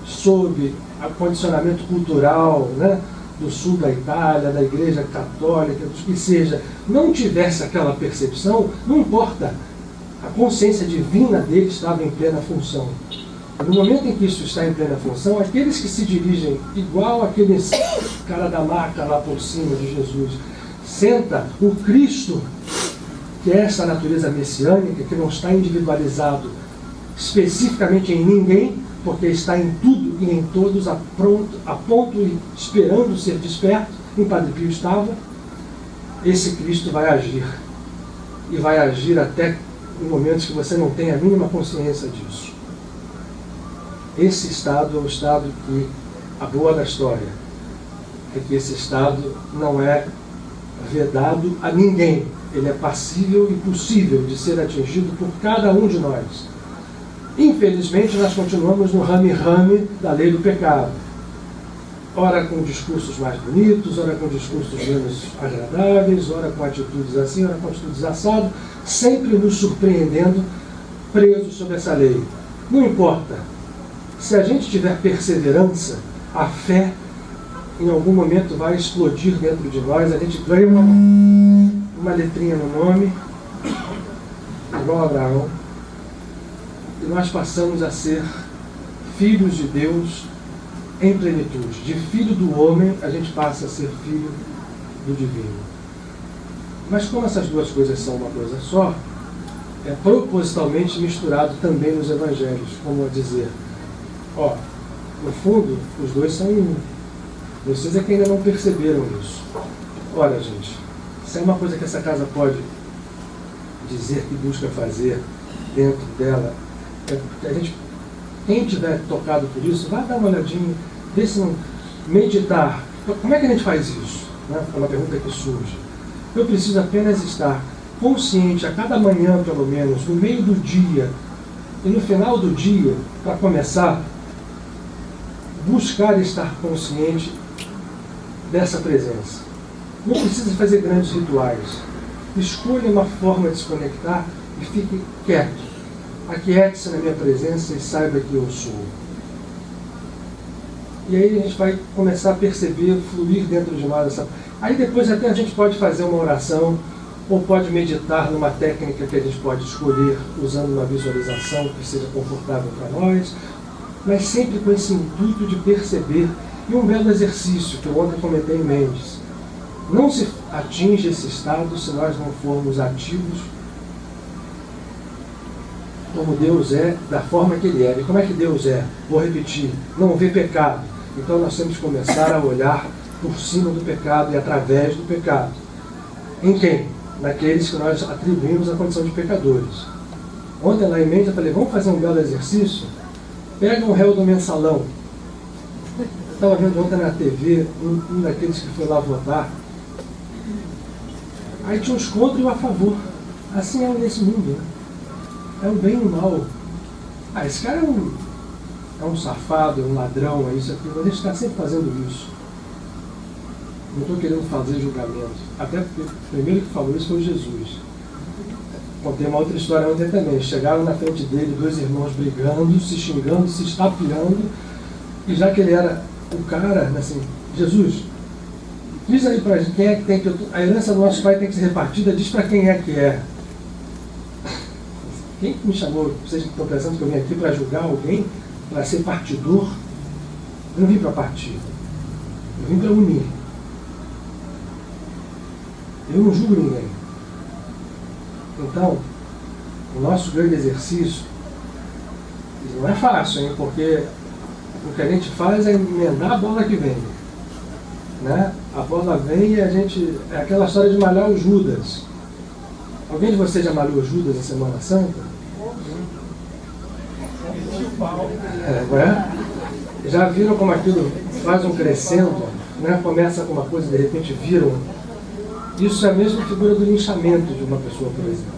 Speaker 1: sob o condicionamento cultural, né, do sul da Itália, da Igreja Católica, do que seja, não tivesse aquela percepção, não importa, a consciência divina dele estava em plena função. No momento em que isso está em plena função, aqueles que se dirigem igual aqueles cara da maca lá por cima de Jesus, senta o Cristo, que é essa natureza messiânica, que não está individualizado especificamente em ninguém, porque está em tudo e em todos, a ponto e esperando ser desperto, em Padre Pio estava, esse Cristo vai agir. E vai agir até em momentos que você não tem a mínima consciência disso. Esse estado é o estado que, a boa da história, é que esse estado não é vedado a ninguém. Ele é passível e possível de ser atingido por cada um de nós. Infelizmente, nós continuamos no rame-rame da lei do pecado. Ora com discursos mais bonitos, ora com discursos menos agradáveis, ora com atitudes assim, ora com atitudes assado, sempre nos surpreendendo, presos sob essa lei. Não importa. Se a gente tiver perseverança, a fé em algum momento vai explodir dentro de nós, a gente ganha uma letrinha no nome, igual a Abraão, e nós passamos a ser filhos de Deus em plenitude. De filho do homem, a gente passa a ser filho do divino. Mas como essas duas coisas são uma coisa só, é propositalmente misturado também nos evangelhos, como a dizer, ó, no fundo, os dois são um. Vocês é que ainda não perceberam isso. Olha, gente, se é uma coisa que essa casa pode dizer que busca fazer dentro dela, é porque a gente, quem tiver tocado por isso, vai dar uma olhadinha, vê se não meditar. Como é que a gente faz isso? Né? É uma pergunta que surge. Eu preciso apenas estar consciente a cada manhã, pelo menos, no meio do dia e no final do dia, para começar, buscar estar consciente dessa presença. Não precisa fazer grandes rituais. Escolha uma forma de se conectar e fique quieto. Aquiete-se na minha presença e saiba que eu sou. E aí a gente vai começar a perceber, fluir dentro de nós essa... Aí depois até a gente pode fazer uma oração ou pode meditar numa técnica que a gente pode escolher usando uma visualização que seja confortável para nós, mas sempre com esse intuito de perceber. E um belo exercício que eu ontem comentei em Mendes. Não se atinge esse estado se nós não formos ativos como Deus é, da forma que Ele é. E como é que Deus é? Vou repetir, não vê pecado. Então nós temos que começar a olhar por cima do pecado e através do pecado. Em quem? Naqueles que nós atribuímos a condição de pecadores. Ontem lá em Mendes eu falei, vamos fazer um belo exercício? Pega um réu do mensalão. Estava vendo ontem na TV um daqueles que foi lá votar. Aí tinha uns contra e um a favor. Assim é nesse mundo, né? É o bem e o mal. Esse cara é um safado, é um ladrão, é isso aqui, mas ele está sempre fazendo isso. Não estou querendo fazer julgamento. Até porque o primeiro que falou isso foi Jesus. Contei uma outra história ontem também. Chegaram na frente dele, dois irmãos brigando, se xingando, se estapeando. E já que ele era o cara, assim, Jesus, diz aí pra gente quem é que tem que... A herança do nosso pai tem que ser repartida, diz para quem é que é. Quem que me chamou? Vocês que estão pensando que eu vim aqui para julgar alguém, para ser partidor? Eu não vim para partir. Eu vim para unir. Eu não julgo ninguém. Então, o nosso grande exercício não é fácil, hein? Porque o que a gente faz é emendar a bola que vem. Né? A bola vem e a gente... É aquela história de malhar o Judas. Alguém de vocês já malhou o Judas na Semana Santa? Já viram como aquilo faz um crescendo? Né? Começa com uma coisa e de repente vira Isso é a mesma figura do linchamento de uma pessoa, por exemplo.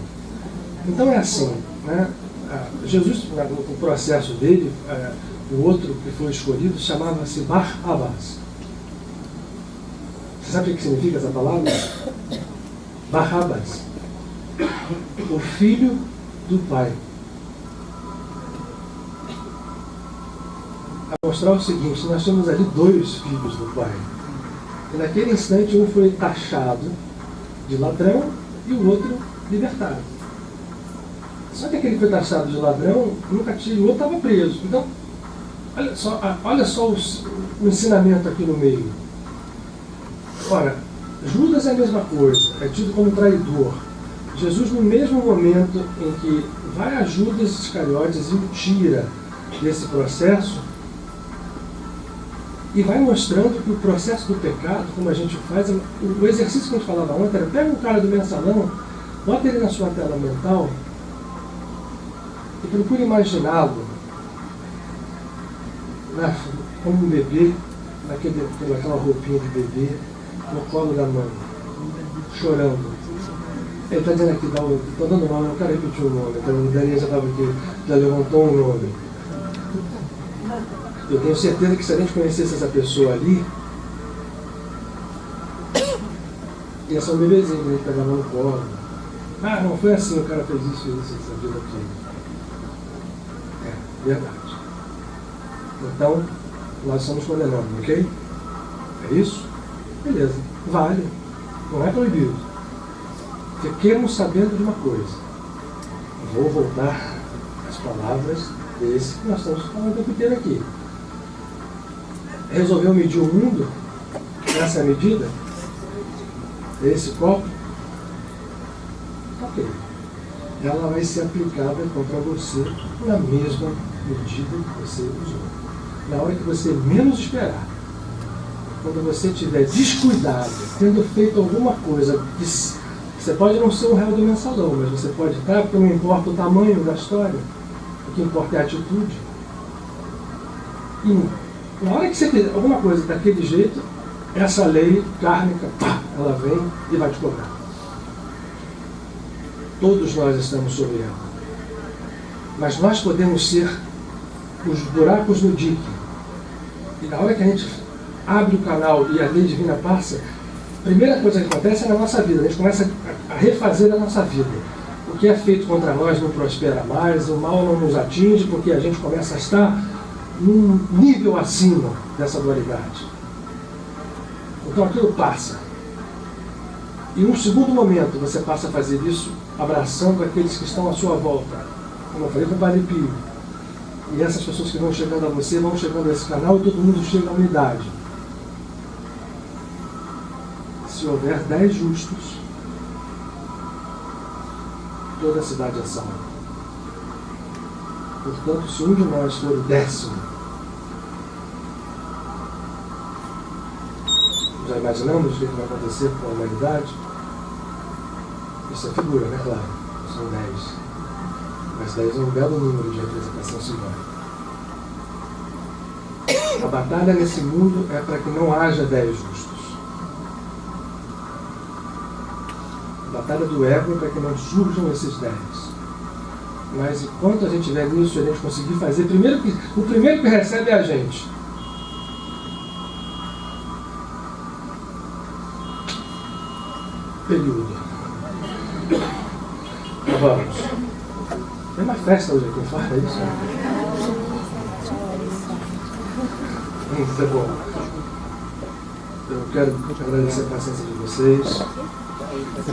Speaker 1: Então é assim, né? Jesus, no processo dele, o outro que foi escolhido chamava-se Barrabás. Você sabe o que significa essa palavra? Barrabás. O filho do pai. A mostrar o seguinte, nós temos ali dois filhos do pai. E naquele instante um foi taxado de ladrão e o outro libertado. Só que aquele que foi taxado de ladrão nunca tinha, o outro estava preso. Então, olha só o ensinamento aqui no meio. Ora, Judas é a mesma coisa, é tido como traidor. Jesus, no mesmo momento em que vai a Judas Iscariotes e o tira desse processo, e vai mostrando que o processo do pecado, como a gente faz, o exercício que a gente falava ontem era, pega um cara do mensalão, bota ele na sua tela mental e procura imaginá-lo, né, como um bebê, naquela roupinha de bebê, no colo da mãe, chorando. Ele está dizendo aqui, estou dando nome, eu não quero repetir o nome, então o Daniel já estava aqui, já levantou um nome. Eu tenho certeza que se a gente conhecesse essa pessoa ali, ia ser um bebezinho que a gente pegava no colo. Ah, não foi assim, o cara fez isso, essa vida toda. É, verdade. Então, nós estamos condenando, ok? É isso? Beleza, vale. Não é proibido. Fiquemos sabendo de uma coisa. Vou voltar às palavras desse que nós estamos falando o tempo inteiro aqui. Resolveu medir o mundo nessa medida? Esse copo? Ok. Ela vai ser aplicada então para você na mesma medida que você usou. Na hora que você menos esperar. Quando você estiver descuidado, tendo feito alguma coisa que você pode não ser um réu do mensalão, mas você pode estar, porque não importa o tamanho da história, o que importa é a atitude. E na hora que você fizer alguma coisa daquele jeito, essa lei kármica, ela vem e vai te cobrar. Todos nós estamos sob ela. Mas nós podemos ser os buracos no dique. E na hora que a gente abre o canal e a lei divina passa, a primeira coisa que acontece é na nossa vida. A gente começa a refazer a nossa vida. O que é feito contra nós não prospera mais, o mal não nos atinge, porque a gente começa a estar num nível acima dessa dualidade. Então aquilo passa. E num segundo momento você passa a fazer isso abraçando aqueles que estão à sua volta. Como eu falei com o Padre Pio. E essas pessoas que vão chegando a você, vão chegando a esse canal e todo mundo chega à unidade. Se houver 10 justos, toda a cidade é salva. Portanto, se um de nós for o 10º, já imaginamos o que vai acontecer com a humanidade? Isso é figura, né? Claro, são 10. Mas 10 é um belo número de representação simbólica. A batalha nesse mundo é para que não haja 10 justos. A batalha do ego é para que não surjam esses 10. Mas enquanto a gente estiver nisso, a gente conseguir fazer, o primeiro que recebe é a gente. Período. Então vamos. Tem uma festa hoje aqui, fala isso. Isso é bom. Eu quero agradecer a paciência de vocês.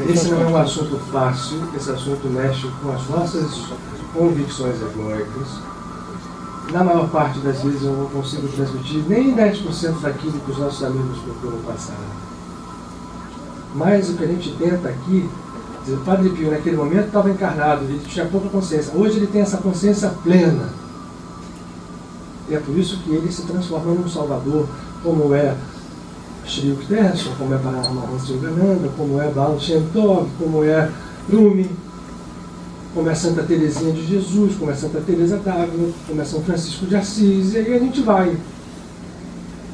Speaker 1: Esse não é um assunto fácil, esse assunto mexe com as nossas convicções egóicas. Na maior parte das vezes eu não consigo transmitir nem 10% daquilo que os nossos amigos procuram passar. Mas o que a gente tenta aqui, o Padre Pio naquele momento estava encarnado, ele tinha pouca consciência. Hoje ele tem essa consciência plena. E é por isso que ele se transforma num salvador, como é Sri Yukteswar, como é Paramahansa Yogananda, como é Baal Shem Tov, como é Rumi, como é Santa Teresinha de Jesus, como é Santa Teresa d'Ávila, como é São Francisco de Assis, e aí a gente vai.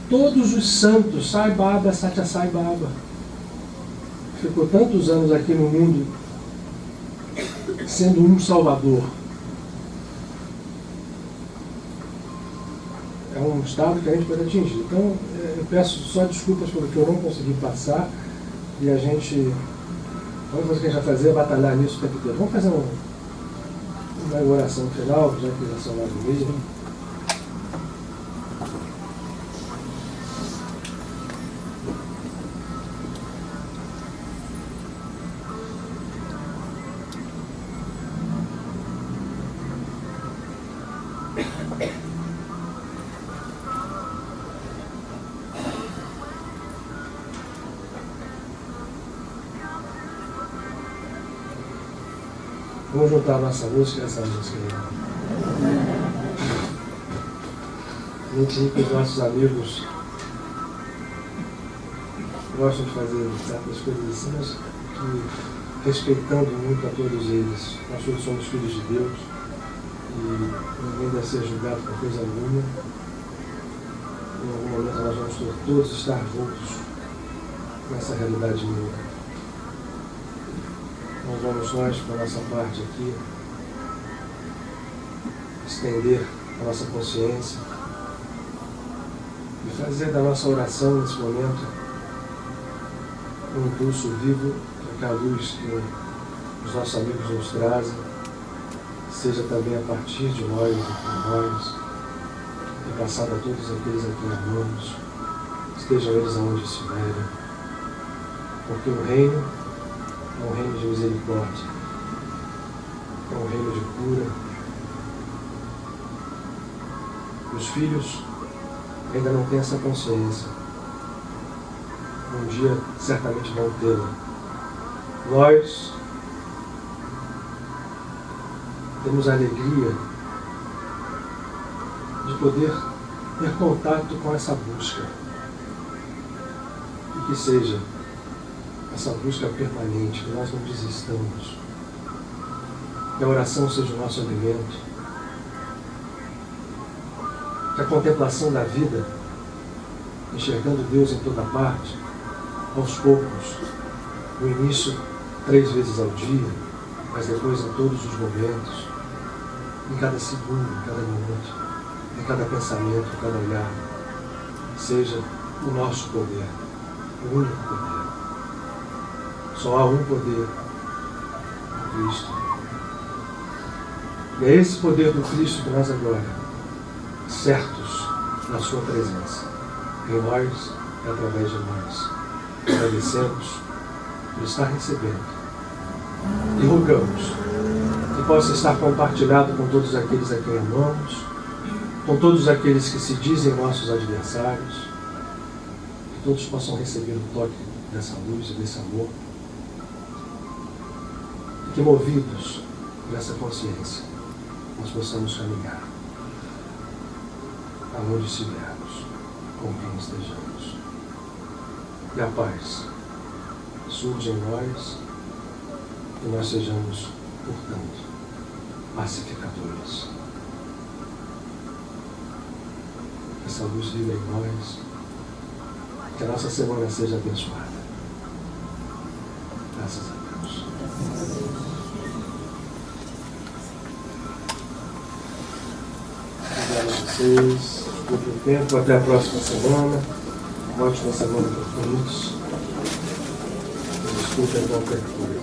Speaker 1: Todos os santos, Sai Baba, Satya Sai Baba, ficou tantos anos aqui no mundo sendo um salvador. É um estado que a gente pode atingir. Então, eu peço só desculpas pelo que eu não consegui passar e a gente, vamos fazer o que a gente vai fazer, batalhar nisso o tempo inteiro. Vamos fazer uma oração final, já que já são 9h30. Vamos juntar a nossa música e essa música aí. A gente ri que os nossos amigos gostam de fazer certas coisas assim, mas que, respeitando muito a todos eles. Nós todos somos filhos de Deus e ninguém deve ser julgado por coisa alguma. Em algum momento nós vamos todos estar juntos nessa realidade única. Nós vamos para a nossa parte aqui, estender a nossa consciência e fazer da nossa oração nesse momento um impulso vivo para que a luz que os nossos amigos nos trazem seja também a partir de nós e por nós e passada a todos aqueles a quem amamos, estejam eles aonde estiverem, porque o reino é um reino de misericórdia, é um reino de cura. Os filhos ainda não têm essa consciência. Um dia certamente vão tê-la. Nós temos a alegria de poder ter contato com essa busca. E que seja essa busca permanente, que nós não desistamos. Que a oração seja o nosso alimento. Que a contemplação da vida, enxergando Deus em toda parte, aos poucos, no início 3 vezes ao dia, mas depois em todos os momentos, em cada segundo, em cada minuto, em cada pensamento, em cada olhar, seja o nosso poder, o único poder. Só há um poder, o Cristo. E é esse poder do Cristo que nós agora, certos na sua presença, em nós e através de nós, agradecemos por estar recebendo e rogamos que possa estar compartilhado com todos aqueles a quem amamos, com todos aqueles que se dizem nossos adversários, que todos possam receber o toque dessa luz e desse amor, e que movidos por essa consciência nós possamos caminhar aonde estivermos, com quem estejamos. E a paz surge em nós e nós sejamos, portanto, pacificadores. essa luz viva em nós. Que a nossa semana seja abençoada. Graças a Deus. Obrigado a vocês. Desculpe o tempo. Até a próxima semana. Uma ótima semana para todos. Desculpe a qualquer coisa.